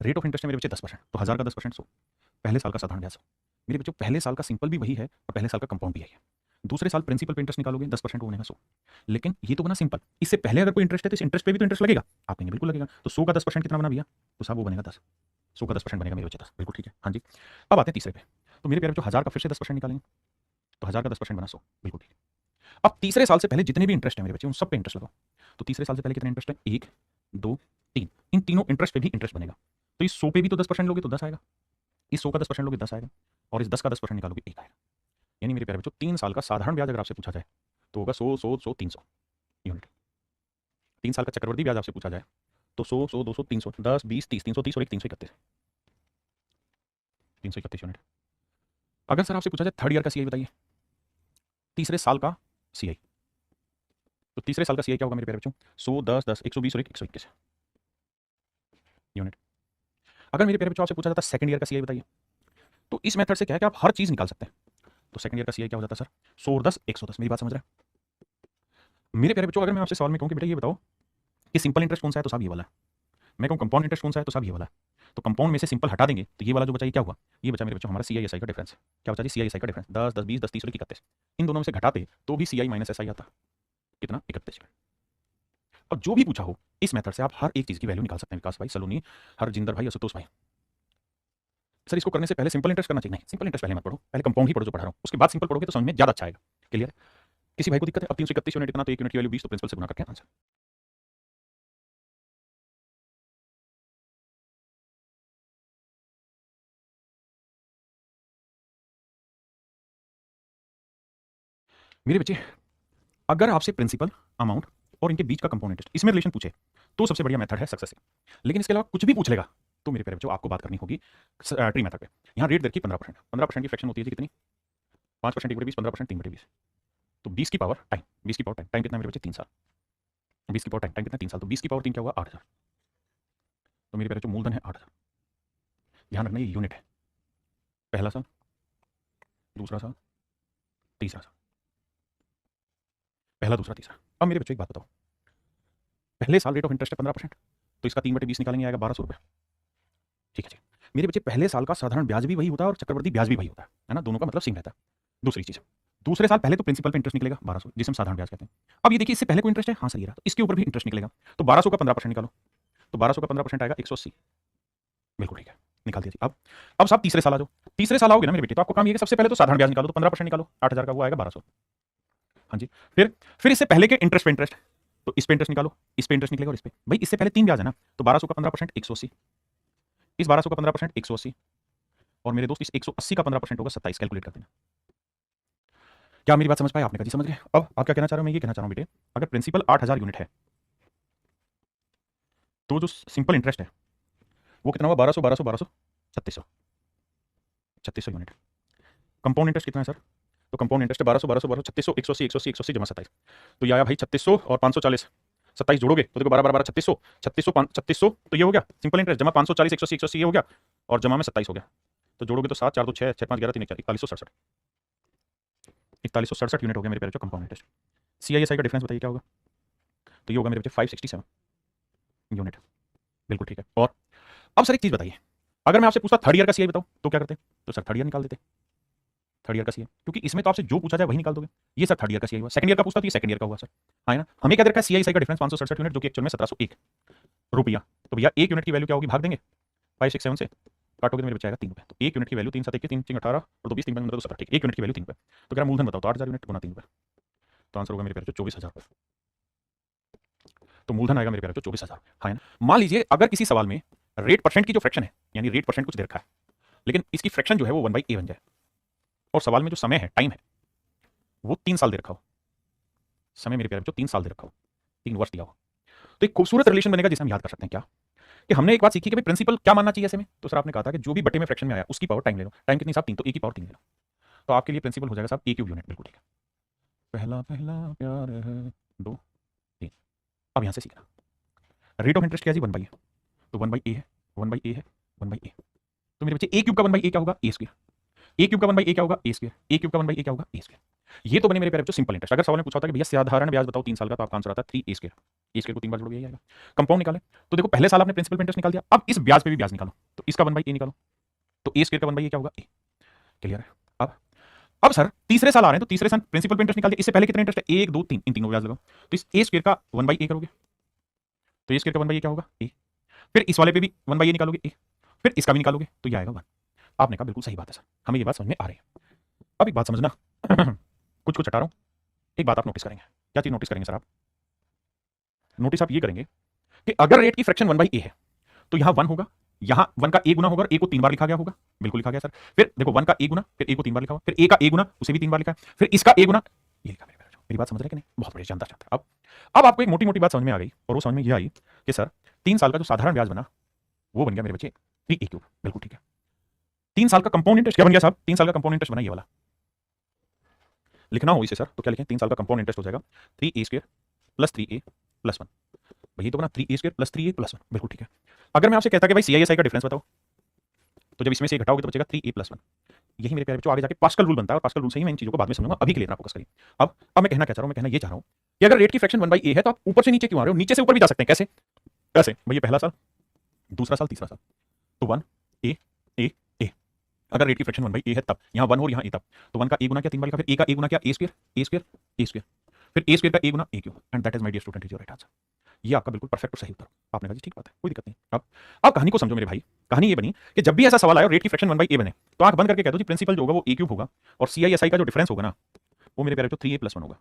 A: रेट ऑफ इंटरेस्ट है मेरे बच्चे 10%, तो 1000 का 10% 100, पहले साल का साधारण ब्याज। मेरे बच्चों पहले साल का सिंपल भी वही है और पहले साल का कंपाउंड भी यही है, दूसरे साल प्रिंसिपल पे इंटरेस्ट निकालोगे 10% वो बनेगा 100। लेकिन ये तो बना सिंपल, इससे पहले अगर कोई इंटरेस्ट है तो इस इंटरेस्ट पे भी तो इंटरेस्ट लगेगा। आप कहेंगे बिल्कुल लगेगा, तो 100 का 10% कितना बना भैया? तो साहब वो बनेगा 10। 100 का 10% बनेगा मेरे बच्चे 10, बिल्कुल ठीक है। हाँ जी। अब आते हैं तीसरे पे। तो मेरे प्यारे बच्चों 1000 का फिर से 10% निकालेंगे, तो 1000 का 10% बना 100, बिल्कुल ठीक है। अब तीसरे साल से पहले जितने भी इंटरेस्ट है मेरे बच्चे उन सब पे इंटरेस्ट लगाओ। तो तीसरे साल से पहले कितने इंटरेस्ट है? 1, 2, 3, इन तीनों इंटरेस्ट पे भी इंटरेस्ट बनेगा। तो इस 100 पे भी तो 10% लोगे तो 10 आएगा, इस 100 का 10% लोगे 10 आएगा, और इस 10 का 10% निकालोगे 1 आएगा। यानी मेरे प्यारे बच्चों 3 साल का साधारण ब्याज अगर आपसे पूछा जाए तो होगा 100, 100, 100, 300 यूनिट। 3 साल का चक्रवर्ती ब्याज आपसे पूछा जाए तो 100, 100, 200, 300, 10, 20, 30, 330 और 1 331, 331 यूनिट। अगर सर आपसे पूछा जाए थर्ड ईयर का सीआई बताइए, तीसरे साल का सीआई, तो तीसरे साल का सीआई क्या होगा मेरे प्यारे बच्चों? 100, 10, 10, 120 और 121 यूनिट। अगर मेरे प्यारे बच्चों आपसे पूछा जाता सेकंड ईयर का सीआई बताइए, तो इस मेथड से क्या है कि आप हर चीज निकाल सकते हैं। तो सेकंड ईयर का सीआई क्या हो जाता है सर? 100 और 10, 110। मेरी बात समझ रहे हैं मेरे प्यारे बच्चों? अगर मैं आपसे सवाल में कहूं कि बेटा ये बताओ कि सिंपल इंटरेस्ट कौन सा है, तो साहब ये वाला है। मैं कहूं कंपाउंड इंटरेस्ट कौन सा है, तो साहब ये वाला है। तो कंपाउंड में से सिंपल हटा देंगे तो ये वाला जो बचा ये क्या हुआ? ये बचा मेरे बच्चों हमारा सीआईएसआई का डिफरेंस। क्या बचा जी? सीआईएसआई का डिफरेंस 10, 10, 20, 10, 30 और 31। इन दोनों में से घटाते तो भी सीआई माइनस एसआई आता, कितना? 31। अब जो भी पूछा हो इस मेथड से आप हर एक चीज की वैल्यू निकाल सकते हैं। विकास भाई, सलोनी, हरजिंदर भाई, असुतोष भाई। सर इसको करने से पहले सिंपल इंटरेस्ट करना चाहिए? नहीं, सिंपल इंटरेस्ट पहले मत पढ़ो, पहले कंपाउंड ही पढ़ो जो पढ़ा रहा हूं, उसके बाद सिंपल पढ़ोगे तो समझ में ज्यादा अच्छा आएगा। क्लियर? किसी भाई को दिक्कत है? अब 331 यूनिट इतना, तो 1 यूनिट की वैल्यू 20, तो प्रिंसिपल से गुना करके आंसर। मेरे बच्चे अगर आपसे प्रिंसिपल, अमाउंट और इनके बीच का कंपाउंड इंटरेस्ट इसमें रिलेशन पूछे तो सबसे बढ़िया मेथड है सक्सेस से। लेकिन इसके अलावा कुछ भी पूछ लेगा तो मेरे प्यारे बच्चों आपको बात करनी होगी ट्री मेथड पे। यहाँ रेट देखिए 15%, 15% की फ्रैक्शन होती है जी कितनी? 5% 1/20, 15% 3/20, तो 20 की पावर टाइम, 20 की पावर टाइम, टाइम कितना मेरे बच्चे? 3 साल। 20 की पावर टाइम, टाइम कितना? 3 साल, तो 20 की पावर 3 क्या हुआ? 8000। तो मेरे प्यारे बच्चों मूलधन है 8000। ध्यान रखना ये यूनिट है। पहला साल, दूसरा साल, तीसरा साल, पहला, दूसरा, तीसरा। अब मेरे बच्चों एक बात बताओ, पहले साल रेट ऑफ इंटरेस्ट है 15%, तो इसका 3/20 निकालेंगे आएगा 1200 रुपये। ठीक है जी। मेरे बच्चे पहले साल का साधारण ब्याज भी वही होता है और चक्रवर्ती ब्याज भी वही होता है ना, दोनों का मतलब सेम रहता है। दूसरी चीज, दूसरे साल पहले तो प्रिंसिपल पे इंटरेस्ट निकलेगा 1200, जिसे हम साधारण ब्याज कहते हैं। अब ये देखिए इससे पहले कोई इंटरेस्ट है? हाँ सर ये रहा, तो इसके ऊपर भी इंटरेस्ट निकलेगा। तो 1200 का 15% निकालो, तो 1200 का 15% आएगा 180। बिल्कुल ठीक है, निकाल दिया जी। अब साहब तीसरे साल आ जाओ। तीसरे साल आओगे ना मेरे बेटे, तो आपको काम ये है कि सबसे पहले तो साधारण ब्याज निकालो, तो 15% निकालो, 8000 का वो आएगा 1200। हाँ जी। फिर इससे पहले के इंटरेस्ट पे इंटरेस्ट, तो इस पे इंटरेस्ट निकालो, इस पे इंटरेस्ट निकलेगा और इस पे। भाई इससे पहले 3 ब्याज है ना, तो 1200 का 15% 180, इस 1200 का 15% 180, और मेरे दोस्त इस 180 का 15% होगा 27। कैलकुलेट कर देना। क्या मेरी बात समझ पाए? आपने कहा जी समझ गए। अब आप क्या कहना चाह रहे हो? मैं ये कहना चाह रहा हूं बेटे, अगर प्रिंसिपल 8000 यूनिट है तो जो सिंपल इंटरेस्ट है वो कितना हुआ? 1200, 1200, 1200, 3600, 3600 यूनिट। कंपाउंड इंटरेस्ट कितना है सर? तो कंपाउंड इंटरेस्ट 1200, 1200, 1200, 3600, 180, 180, 180 जमा 27। तो ये आया भाई 3600 और 540, 27 जोड़ोगे तो देखो 12, 12, 12, 3600, 3600, 3600, तो ये हो गया सिंपल इंटरेस्ट, जमा 540, 180, 180 ये हो गया, और जमा में 27 हो गया। तो जोड़ोगे तो 7, 4, 2, 6, 6, 5, 11, 3, 4, 4167, 4167 यूनिट हो गया मेरे प्यारे कंपाउंड इंटरेस्ट। सीआईएसआई का डिफरेंस बताइए क्या होगा? तो ये होगा मेरे बच्चे 567 यूनिट। बिल्कुल ठीक है। और अब सर एक चीज बताइए, अगर मैं आपसे पूछता थर्ड ईयर का सीआई बताओ तो क्या करते? तो सर थर्ड ईयर निकाल देते, थर्ड ईयर का सीआई, क्योंकि इसमें तो आपसे जो पूछा जाए वही निकाल दोगे। ये सर थर्ड ईयर का सीआई हुआ। सेकंड ईयर का पूछता तो ये सेकंड ईयर का हुआ सर। हाँ ना, हमें क्या दे रखा है? सीआईएसआई का डिफरेंस 567 यूनिट, जो कि एक्चुअल में 1701 रुपया। तो भैया 1 यूनिट की वैल्यू क्या होगी? भाग देंगे 567 से, काटोगे तो मेरे बच्चे आएगा 3 रुपये। तो 1 यूनिट की वैल्यू 3 7 21, 3 3 18 और 2 20, 3 15 तो 17। ठीक, 1 यूनिट की वैल्यू 3 रुपये। तो क्या मूलधन बताओ? तो 8000 यूनिट गुना 3 रुपये, तो आंसर होगा मेरे प्यारे 24000 रुपये। तो मूलधन आएगा मेरे प्यारे 24000। हाँ ना। मान लीजिए अगर किसी सवाल में रेट परसेंट की जो फ्रैक्शन है, यानी रेट परसेंट कुछ दे रखा है, लेकिन इसकी फ्रैक्शन जो है वो 1/a बन जाए, और सवाल में जो समय है, टाइम है, वो 3 साल दे रखा हो। समय मेरे प्यारे बच्चों 3 साल दे रखा हो, 3 वर्ष दिया हो, तो एक खूबसूरत रिलेशन बनेगा जिसे हम याद कर सकते हैं। क्या कि हमने एक बात सीखी कि भाई प्रिंसिपल क्या मानना चाहिए ऐसे में? तो सर आपने कहा था कि जो भी बटे में फ्रैक्शन में आया उसकी पावर टाइम ले लो। टाइम कितनी साहब? 3, तो 1 की पावर 3 ले लो। तो आपके लिए प्रिंसिपल हो जाएगा साहब a³ यूनिट। बिल्कुल ठीक है। पहला पहला प्यार है 2 3। अब यहां से सीखना रेट ऑफ इंटरेस्ट क्या है जी? 1/a। तो 1/a है, 1/a है, 1/a। तो मेरे बच्चे a³ का 1/a क्या होगा? a²। a³ का 1/a क्या होगा? a²। a³ का 1/a क्या होगा? a²। ये तो बने मेरे प्यारे बच्चों सिंपल इंटरेस्ट। अगर सवाल में पूछा होता कि भैया साधारण ब्याज बताओ 3 साल का, तो आपका आंसर आता है 3a²। a² को 3 बार जोड़ोगे यही आएगा। कंपाउंड निकाले तो देखो पहले साल आपने प्रिंसिपल पे इंटरेस्ट निकाल दिया, अब इस ब्याज पे भी ब्याज निकालो, तो इसका 1/a निकालो, तो a² का 1/a क्या होगा? a। क्लियर है? अब अब सर तीसरे साल आ रहे हैं तो तीसरे साल प्रिंसिपल पे इंटरेस्ट निकाल दिया, इससे पहले कितना इंटरेस्ट है, 1 2 3, इन तीनों ब्याज लगाओ। तो इस ए स्क्वायर का 1/a करोगे तो ए स्क्वायर का 1/a क्या होगा ए, फिर इस वाले पे भी 1/a निकालोगे ए, फिर इसका भी निकालोगे तो ये आएगा 1। आपने कहा बिल्कुल सही बात है सर, हमें ये बात समझ में आ रही है। अब एक बात समझना कुछ कुछ हटा रहा हूं, एक बात आप नोटिस करेंगे। क्या चीज नोटिस करेंगे सर आप? नोटिस आप ये करेंगे कि अगर रेट की फ्रैक्शन 1/a है तो यहां 1 होगा, यहां 1 का a गुना होगा और a को 3 बार लिखा गया होगा, बिल्कुल लिखा गया सर। फिर देखो 1 का a गुना, फिर a को 3 बार लिखा हुआ, फिर a का a गुना उसे भी 3 बार लिखा है, फिर इसका a गुना, ये लिखा मेरी बात समझ रहे हैं कि नहीं? बहुत बढ़िया, जानता जानता। अब आपको एक मोटी मोटी बात समझ में आ गई, और वो समझ में ये आई कि सर 3 साल का जो साधारण ब्याज बना वो बन गया मेरे बच्चे 3a3, बिल्कुल ठीक है। 3 साल का कंपाउंड इंटरेस्ट क्या बन गया साहब? 3 साल का कंपाउंड इंटरेस्ट बना ये वाला। लिखना हो इसे सर तो क्या लिखें? 3 साल का कंपाउंड इंटरेस्ट हो जाएगा 3a² + 3a + 1। भाई ये तो बना 3a² + 3a + 1, बिल्कुल ठीक है। अगर मैं आपसे कहता कि भाई CISI का डिफरेंस बताओ, तो जब इसमें से घटाओगे तो बचेगा 3a + 1। यही मेरे प्यारे बच्चों आगे जाके पास्कल रूल बनता है, और पास्कल रूल से ही मैं इन चीजों को बाद में समझूंगा, अभी के लिए इतना फोकस करिए। अब मैं कहना क्या चाह रहा हूं, मैं कहना ये चाह रहा हूं कि अगर रेट की फ्रैक्शन 1/a है तो आप ऊपर से नीचे क्यों आ रहे हो? नीचे से ऊपर भी जा सकते हैं, कैसे? कैसे भाई? ये पहला साल, दूसरा साल, तीसरा साल, तो 1 a a a। अगर रेट की फ्रैक्शन 1/a है तब यहाँ 1 और यहाँ a, तब तो 1 का a गुना क्या 3 बार लिखा, फिर a का a गुना क्या a², फिर a² का a गुना a³ and that is my dear student is your right answer. ये आपका बिल्कुल परफेक्ट और सही उत्तर। आपने कहा जी ठीक बात है, कोई दिक्कत नहीं। अब कहानी को समझो मेरे भाई। कहानी ये बनी कि जब भी ऐसा सवाल आए और रेट की फ्रैक्शन 1/a बने तो आंख बंद करके कह दो जी प्रिंसिपल जो होगा वो a³ होगा, और CISI का जो डिफरेंस होगा ना वो मेरे प्यारे बच्चों 3a + 1 होगा।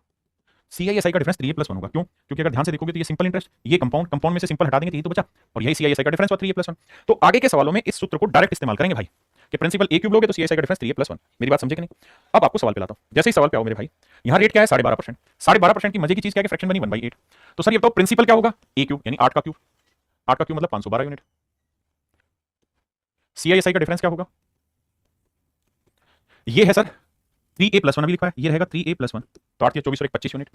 A: CISI का डिफरेंस 3a + 1 होगा। क्यों? क्योंकि अगर ध्यान से देखोगे तो ये सिंपल इंटरेस्ट, ये कंपाउंड, कंपाउंड में से सिंपल हटा देंगे तो ये तो बचा, और यही CISI का डिफरेंस हुआ 3a + 1। तो आगे के सवालों में इस सूत्र को डायरेक्ट इस्तेमाल करेंगे भाई कि प्रिंसिपल a³ लोगे तो CISI का डिफरेंस 3a + 1। मेरी बात समझे कि नहीं? अब आपको सवाल पे लाता हूं। जैसे ही सवाल पे आओ मेरे भाई, यहां रेट क्या है 12.5%। 12.5% की मजे की चीज क्या है कि फ्रैक्शन बनी 1/8। तो सर ये बताओ प्रिंसिपल क्या होगा? a³ यानी 8 का क्यूब, 8 का क्यूब मतलब 512 यूनिट। CISI का डिफरेंस क्या होगा? ये है सर 3a + 1 अभी लिखा है, ये रहेगा 3a + 1, तो 8 या 24 और 1 25 यूनिट,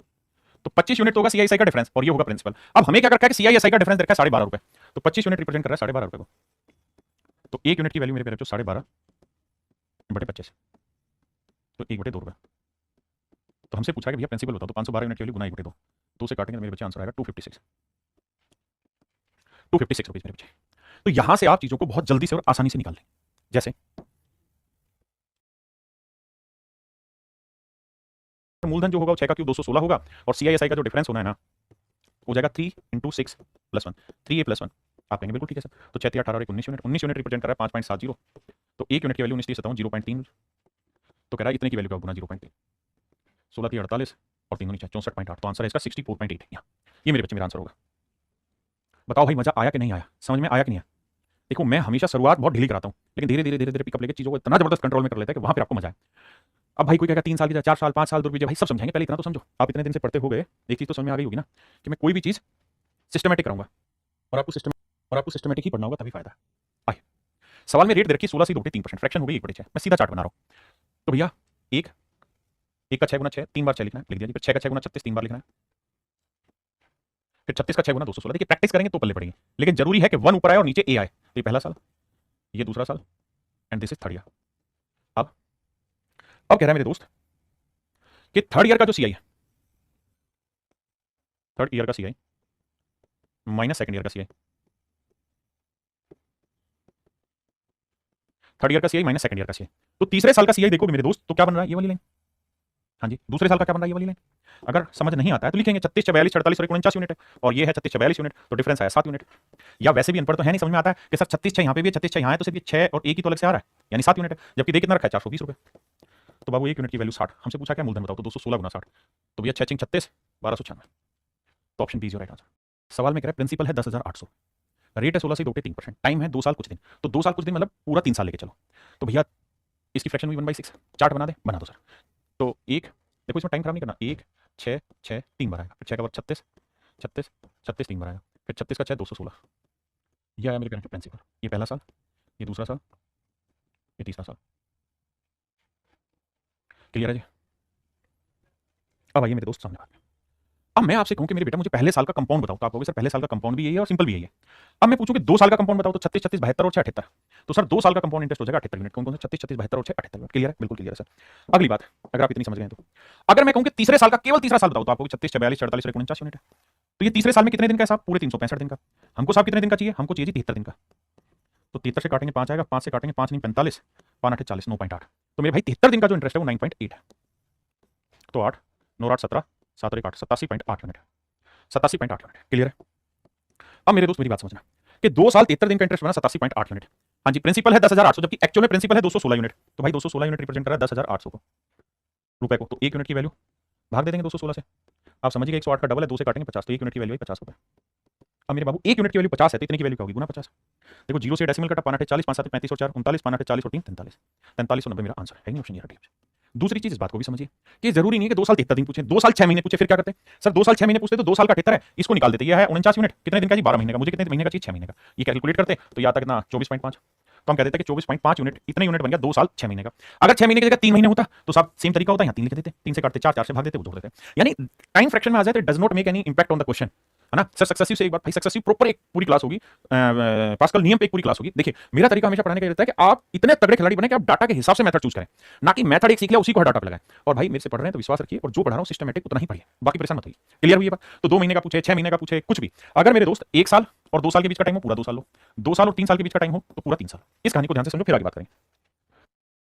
A: तो 25 यूनिट होगा CISI का डिफरेंस और ये होगा प्रिंसिपल। अब हमें क्या रखा है कि CISI का डिफरेंस रखा है 12.5 रुपए, तो 25 यूनिट रिप्रेजेंट कर रहा है 12.5 रुपए को, तो 1 यूनिट की वैल्यू मेरे प्यारे बच्चों 12.5/25, तो 1/2 रुपए। तो हमसे पूछा कि भैया प्रिंसिपल बताओ, तो 512 यूनिट की वैल्यू गुना 1/2, तो उसे काटेंगे मेरे बच्चे आंसर आएगा 256 रुपीज मेरे बच्चे। तो यहां से आप चीजों को बहुत जल्दी से और आसानी से निकाल लें। जैसे मूलधन जो होगा वो 6 का क्यूब 216 होगा, और CISI का जो डिफरेंस होना है ना हो जाएगा 3 × 6 + 1, 3a + 1। आप कहेंगे बिल्कुल ठीक है सर, तो 6 × 18 और 19 यूनिट, 19 यूनिट रिप्रेजेंट कर रहा है 5.70, तो 1 यूनिट की वैल्यू 19 × 57 0.3, तो कह रहा है इतने की वैल्यू का गुना 0.3, 16 × 48 और 3 × 9 = 64.8, तो आंसर है इसका 64.8 है। ये मेरे बच्चे मेरा आंसर होगा। बताओ भाई मजा आया कि नहीं आया, समझ में आया कि नहीं आया? देखो मैं हमेशा शुरुआत बहुत ढीली कराता हूँ, लेकिन धीरे धीरे धीरे धीरे पिकअप लेके चीजों को इतना जबरदस्त कंट्रोल में कर लेता है कि वहां पर आपको मजा आए। अब भाई कोई कहेगा 3 साल की 4 साल 5 साल दूर भी भाई सब समझाएंगे, पहले इतना तो समझो। आप इतने दिन से पढ़ते हो गए, एक चीज तो समझ में आ गई होगी ना कि मैं कोई भी चीज सिस्टमेटिक कराऊंगा, और आपको सिस्टमेटिक ही पढ़ना होगा तभी फायदा है। आइए सवाल में रेट दे रखी 16 से 2/3%, फ्रैक्शन हो गई 1/6। मैं सीधा चार्ट बना रहा हूं, तो भैया एक का 6 गुना 6 3 बार 6 लिखना है, लिख दिया जी। फिर 6 का 6 गुना 36 3 बार लिखना है, फिर 36 का 6 गुना 216। देखिए प्रैक्टिस करेंगे तो पल्ले पड़ेंगे, लेकिन जरूरी है कि 1 ऊपर आए और नीचे a आए। तो ये पहला साल, ये दूसरा साल, and this is third year. अब कह रहा है मेरे दोस्त कि थर्ड ईयर का जो CI है, थर्ड ईयर का CI माइनस सेकंड ईयर का CI, थर्ड ईयर का CI माइनस सेकंड ईयर का CI, तो तीसरे साल का CI देखोगे मेरे दोस्त तो क्या बन रहा है? ये वाली लाइन। हाँ जी, दूसरे साल का क्या बन रहा है? ये वाली लाइन। अगर समझ नहीं आता है तो लिखेंगे 36 42 48 और 49 यूनिट है, और ये है 36 42 यूनिट, तो डिफरेंस आया 7 यूनिट। या वैसे भी अनपढ़ तो है नहीं, समझ में आता है कि सर 36 6 यहाँ पे भी है, 36 6 यहाँ है, तो सिर्फ ये 6 और 1 ही तो अलग से आ रहा है, यानी 7 यूनिट है। जबकि दे कितना रखा है? 420 रुपए। तो बाबू 1 यूनिट की वैल्यू 60। हमसे पूछा क्या मूलधन बताओ, तो 216 गुना 60, तो भैया 6 × 36 1296, तो option B is your right answer. सवाल में कह रहा है प्रिंसिपल है 10,800, रेट है 16 से 2/3%, टाइम है 2 साल कुछ दिन, तो 2 साल कुछ दिन मतलब पूरा 3 साल लेके चलो। तो भैया इसकी फ्रैक्शन हुई 1/6, चार्ट बना दे, बना दो सर। तो एक देखो इसमें टाइम खराब नहीं करना, 1 6 6 3 बार आएगा, फिर 6 का वर्ग 36 36 36 3 बार आएगा, फिर 36 का 6 216। ये आया मेरे पेरेंट प्रिंसिपल। ये पहला साल, ये दूसरा साल, ये तीसरा साल। क्लियर है जी? अब आइए मेरे दोस्त सामने बात। अब मैं आपसे कहूं कि मेरे बेटा मुझे पहले साल का कंपाउंड बताओ, तो आप कहोगे सर पहले साल का कंपाउंड भी यही है और सिंपल भी यही है। अब मैं पूछूं कि 2 साल का कंपाउंड बताओ, तो 36 36 72 और 6 78, तो सर 2 साल का कंपाउंड इंटरेस्ट हो जाएगा 78 यूनिट। कौन कौन से? 36 36 72 और 6 78 यूनिट। क्लियर है? बिल्कुल क्लियर है सर। अगली बात, अगर आप इतनी समझ गए हैं तो अगर मैं कहूं कि तीसरे साल का केवल तीसरा साल बताओ, तो आपको 36 42 48 और 49 यूनिट है। तो ये तीसरे साल में कितने दिन का है साहब? पूरे 365 दिन का। हमको साहब कितने दिन का चाहिए? हमको चाहिए जी 73 दिन का। तो 73 से काटेंगे 5 आएगा, 5 से काटेंगे 5 नहीं 45, 5 8 40, 9.8, तो मेरे भाई 73 दिन का जो इंटरेस्ट है वो 9.8 है। तो 8 9 8 17 7 और 1 8 87.8 यूनिट, 87.8 यूनिट। क्लियर है? अब मेरे दोस्त मेरी बात समझना कि 2 साल 73 दिन का इंटरेस्ट बना 87.8 यूनिट। हाँ जी, प्रिंसिपल है 10,800, जबकि एक्चुअल में प्रिंसिपल है 216 यूनिट। तो भाई 216 यूनिट रिप्रेजेंट कर रहा है 10,800 को, रुपए को। तो 1 यूनिट की वैल्यू भाग दे देंगे 216 से। आप समझिए 108 का डबल है, 2 से काटेंगे 50, तो 1 यूनिट की वैल्यू है 50 रुपए। अब मेरे बाबू 1 यूनिट की वैल्यू 50 है, तो इतने की वैल्यू क्या होगी? गुना 50। देखो 0 से डेसिमल कटा, 5 8 40, 5 7 35 और 4 39, 5 8 40 और 3 43, 43 और 90 मेरा आंसर है। नहीं ऑप्शन ये रहा। दूसरी चीज इस बात को भी समझिए कि जरूरी नहीं है कि 2 साल 73 दिन पूछे, 2 साल 6 महीने पूछे, फिर क्या करते हैं सर? 2 साल 6 महीने पूछते तो 2 साल का 78 है, इसको निकाल देते। ये है 49 यूनिट, कितने दिन का जी? 12 महीने का। मुझे कितने महीने का चाहिए? 6 महीने का। ये कैलकुलेट करते तो ये आता कितना? 24.5। तो हम कहते थे कि 24.5 यूनिट, इतने यूनिट बन गया 2 साल 6 महीने का। अगर 6 महीने की जगह 3 महीने होता तो सब सेम तरीका होता, यहाँ 3 लिख देते, 3 से काटते 4, 4 से भाग देते, वो जोड़ देते। यानी टाइम फ्रैक्शन में आ जाए तो does not make any impact on the question, है ना सर? सक्सेसिव से एक बात भाई, सक्सेसिव प्रॉपर एक पूरी क्लास होगी, पास्कल नियम पे एक पूरी क्लास होगी। देखिए मेरा तरीका हमेशा पढ़ाने का रहता है कि आप इतने तगड़े खिलाड़ी बने कि आप डाटा के हिसाब से मेथड चूज करें, ना कि मेथड एक सीख लिया उसी को हर डाटा पे लगाएं। और भाई मेरे से पढ़ रहे हैं तो विश्वास रखिए, और जो पढ़ा रहा हूं सिस्टमैटिक उतना ही पढ़िए, बाकी परेशान मत होइए। क्लियर हुई ये बात? तो 2 महीने का पूछे, 6 महीने का पूछे, कुछ भी। अगर मेरे दोस्त 1 साल और 2 साल के बीच का टाइम हो, पूरा 2 साल लो। 2 साल और 3 साल के बीच का टाइम हो तो पूरा 3 साल। इस कहानी को ध्यान से समझो, फिर आगे बात करें।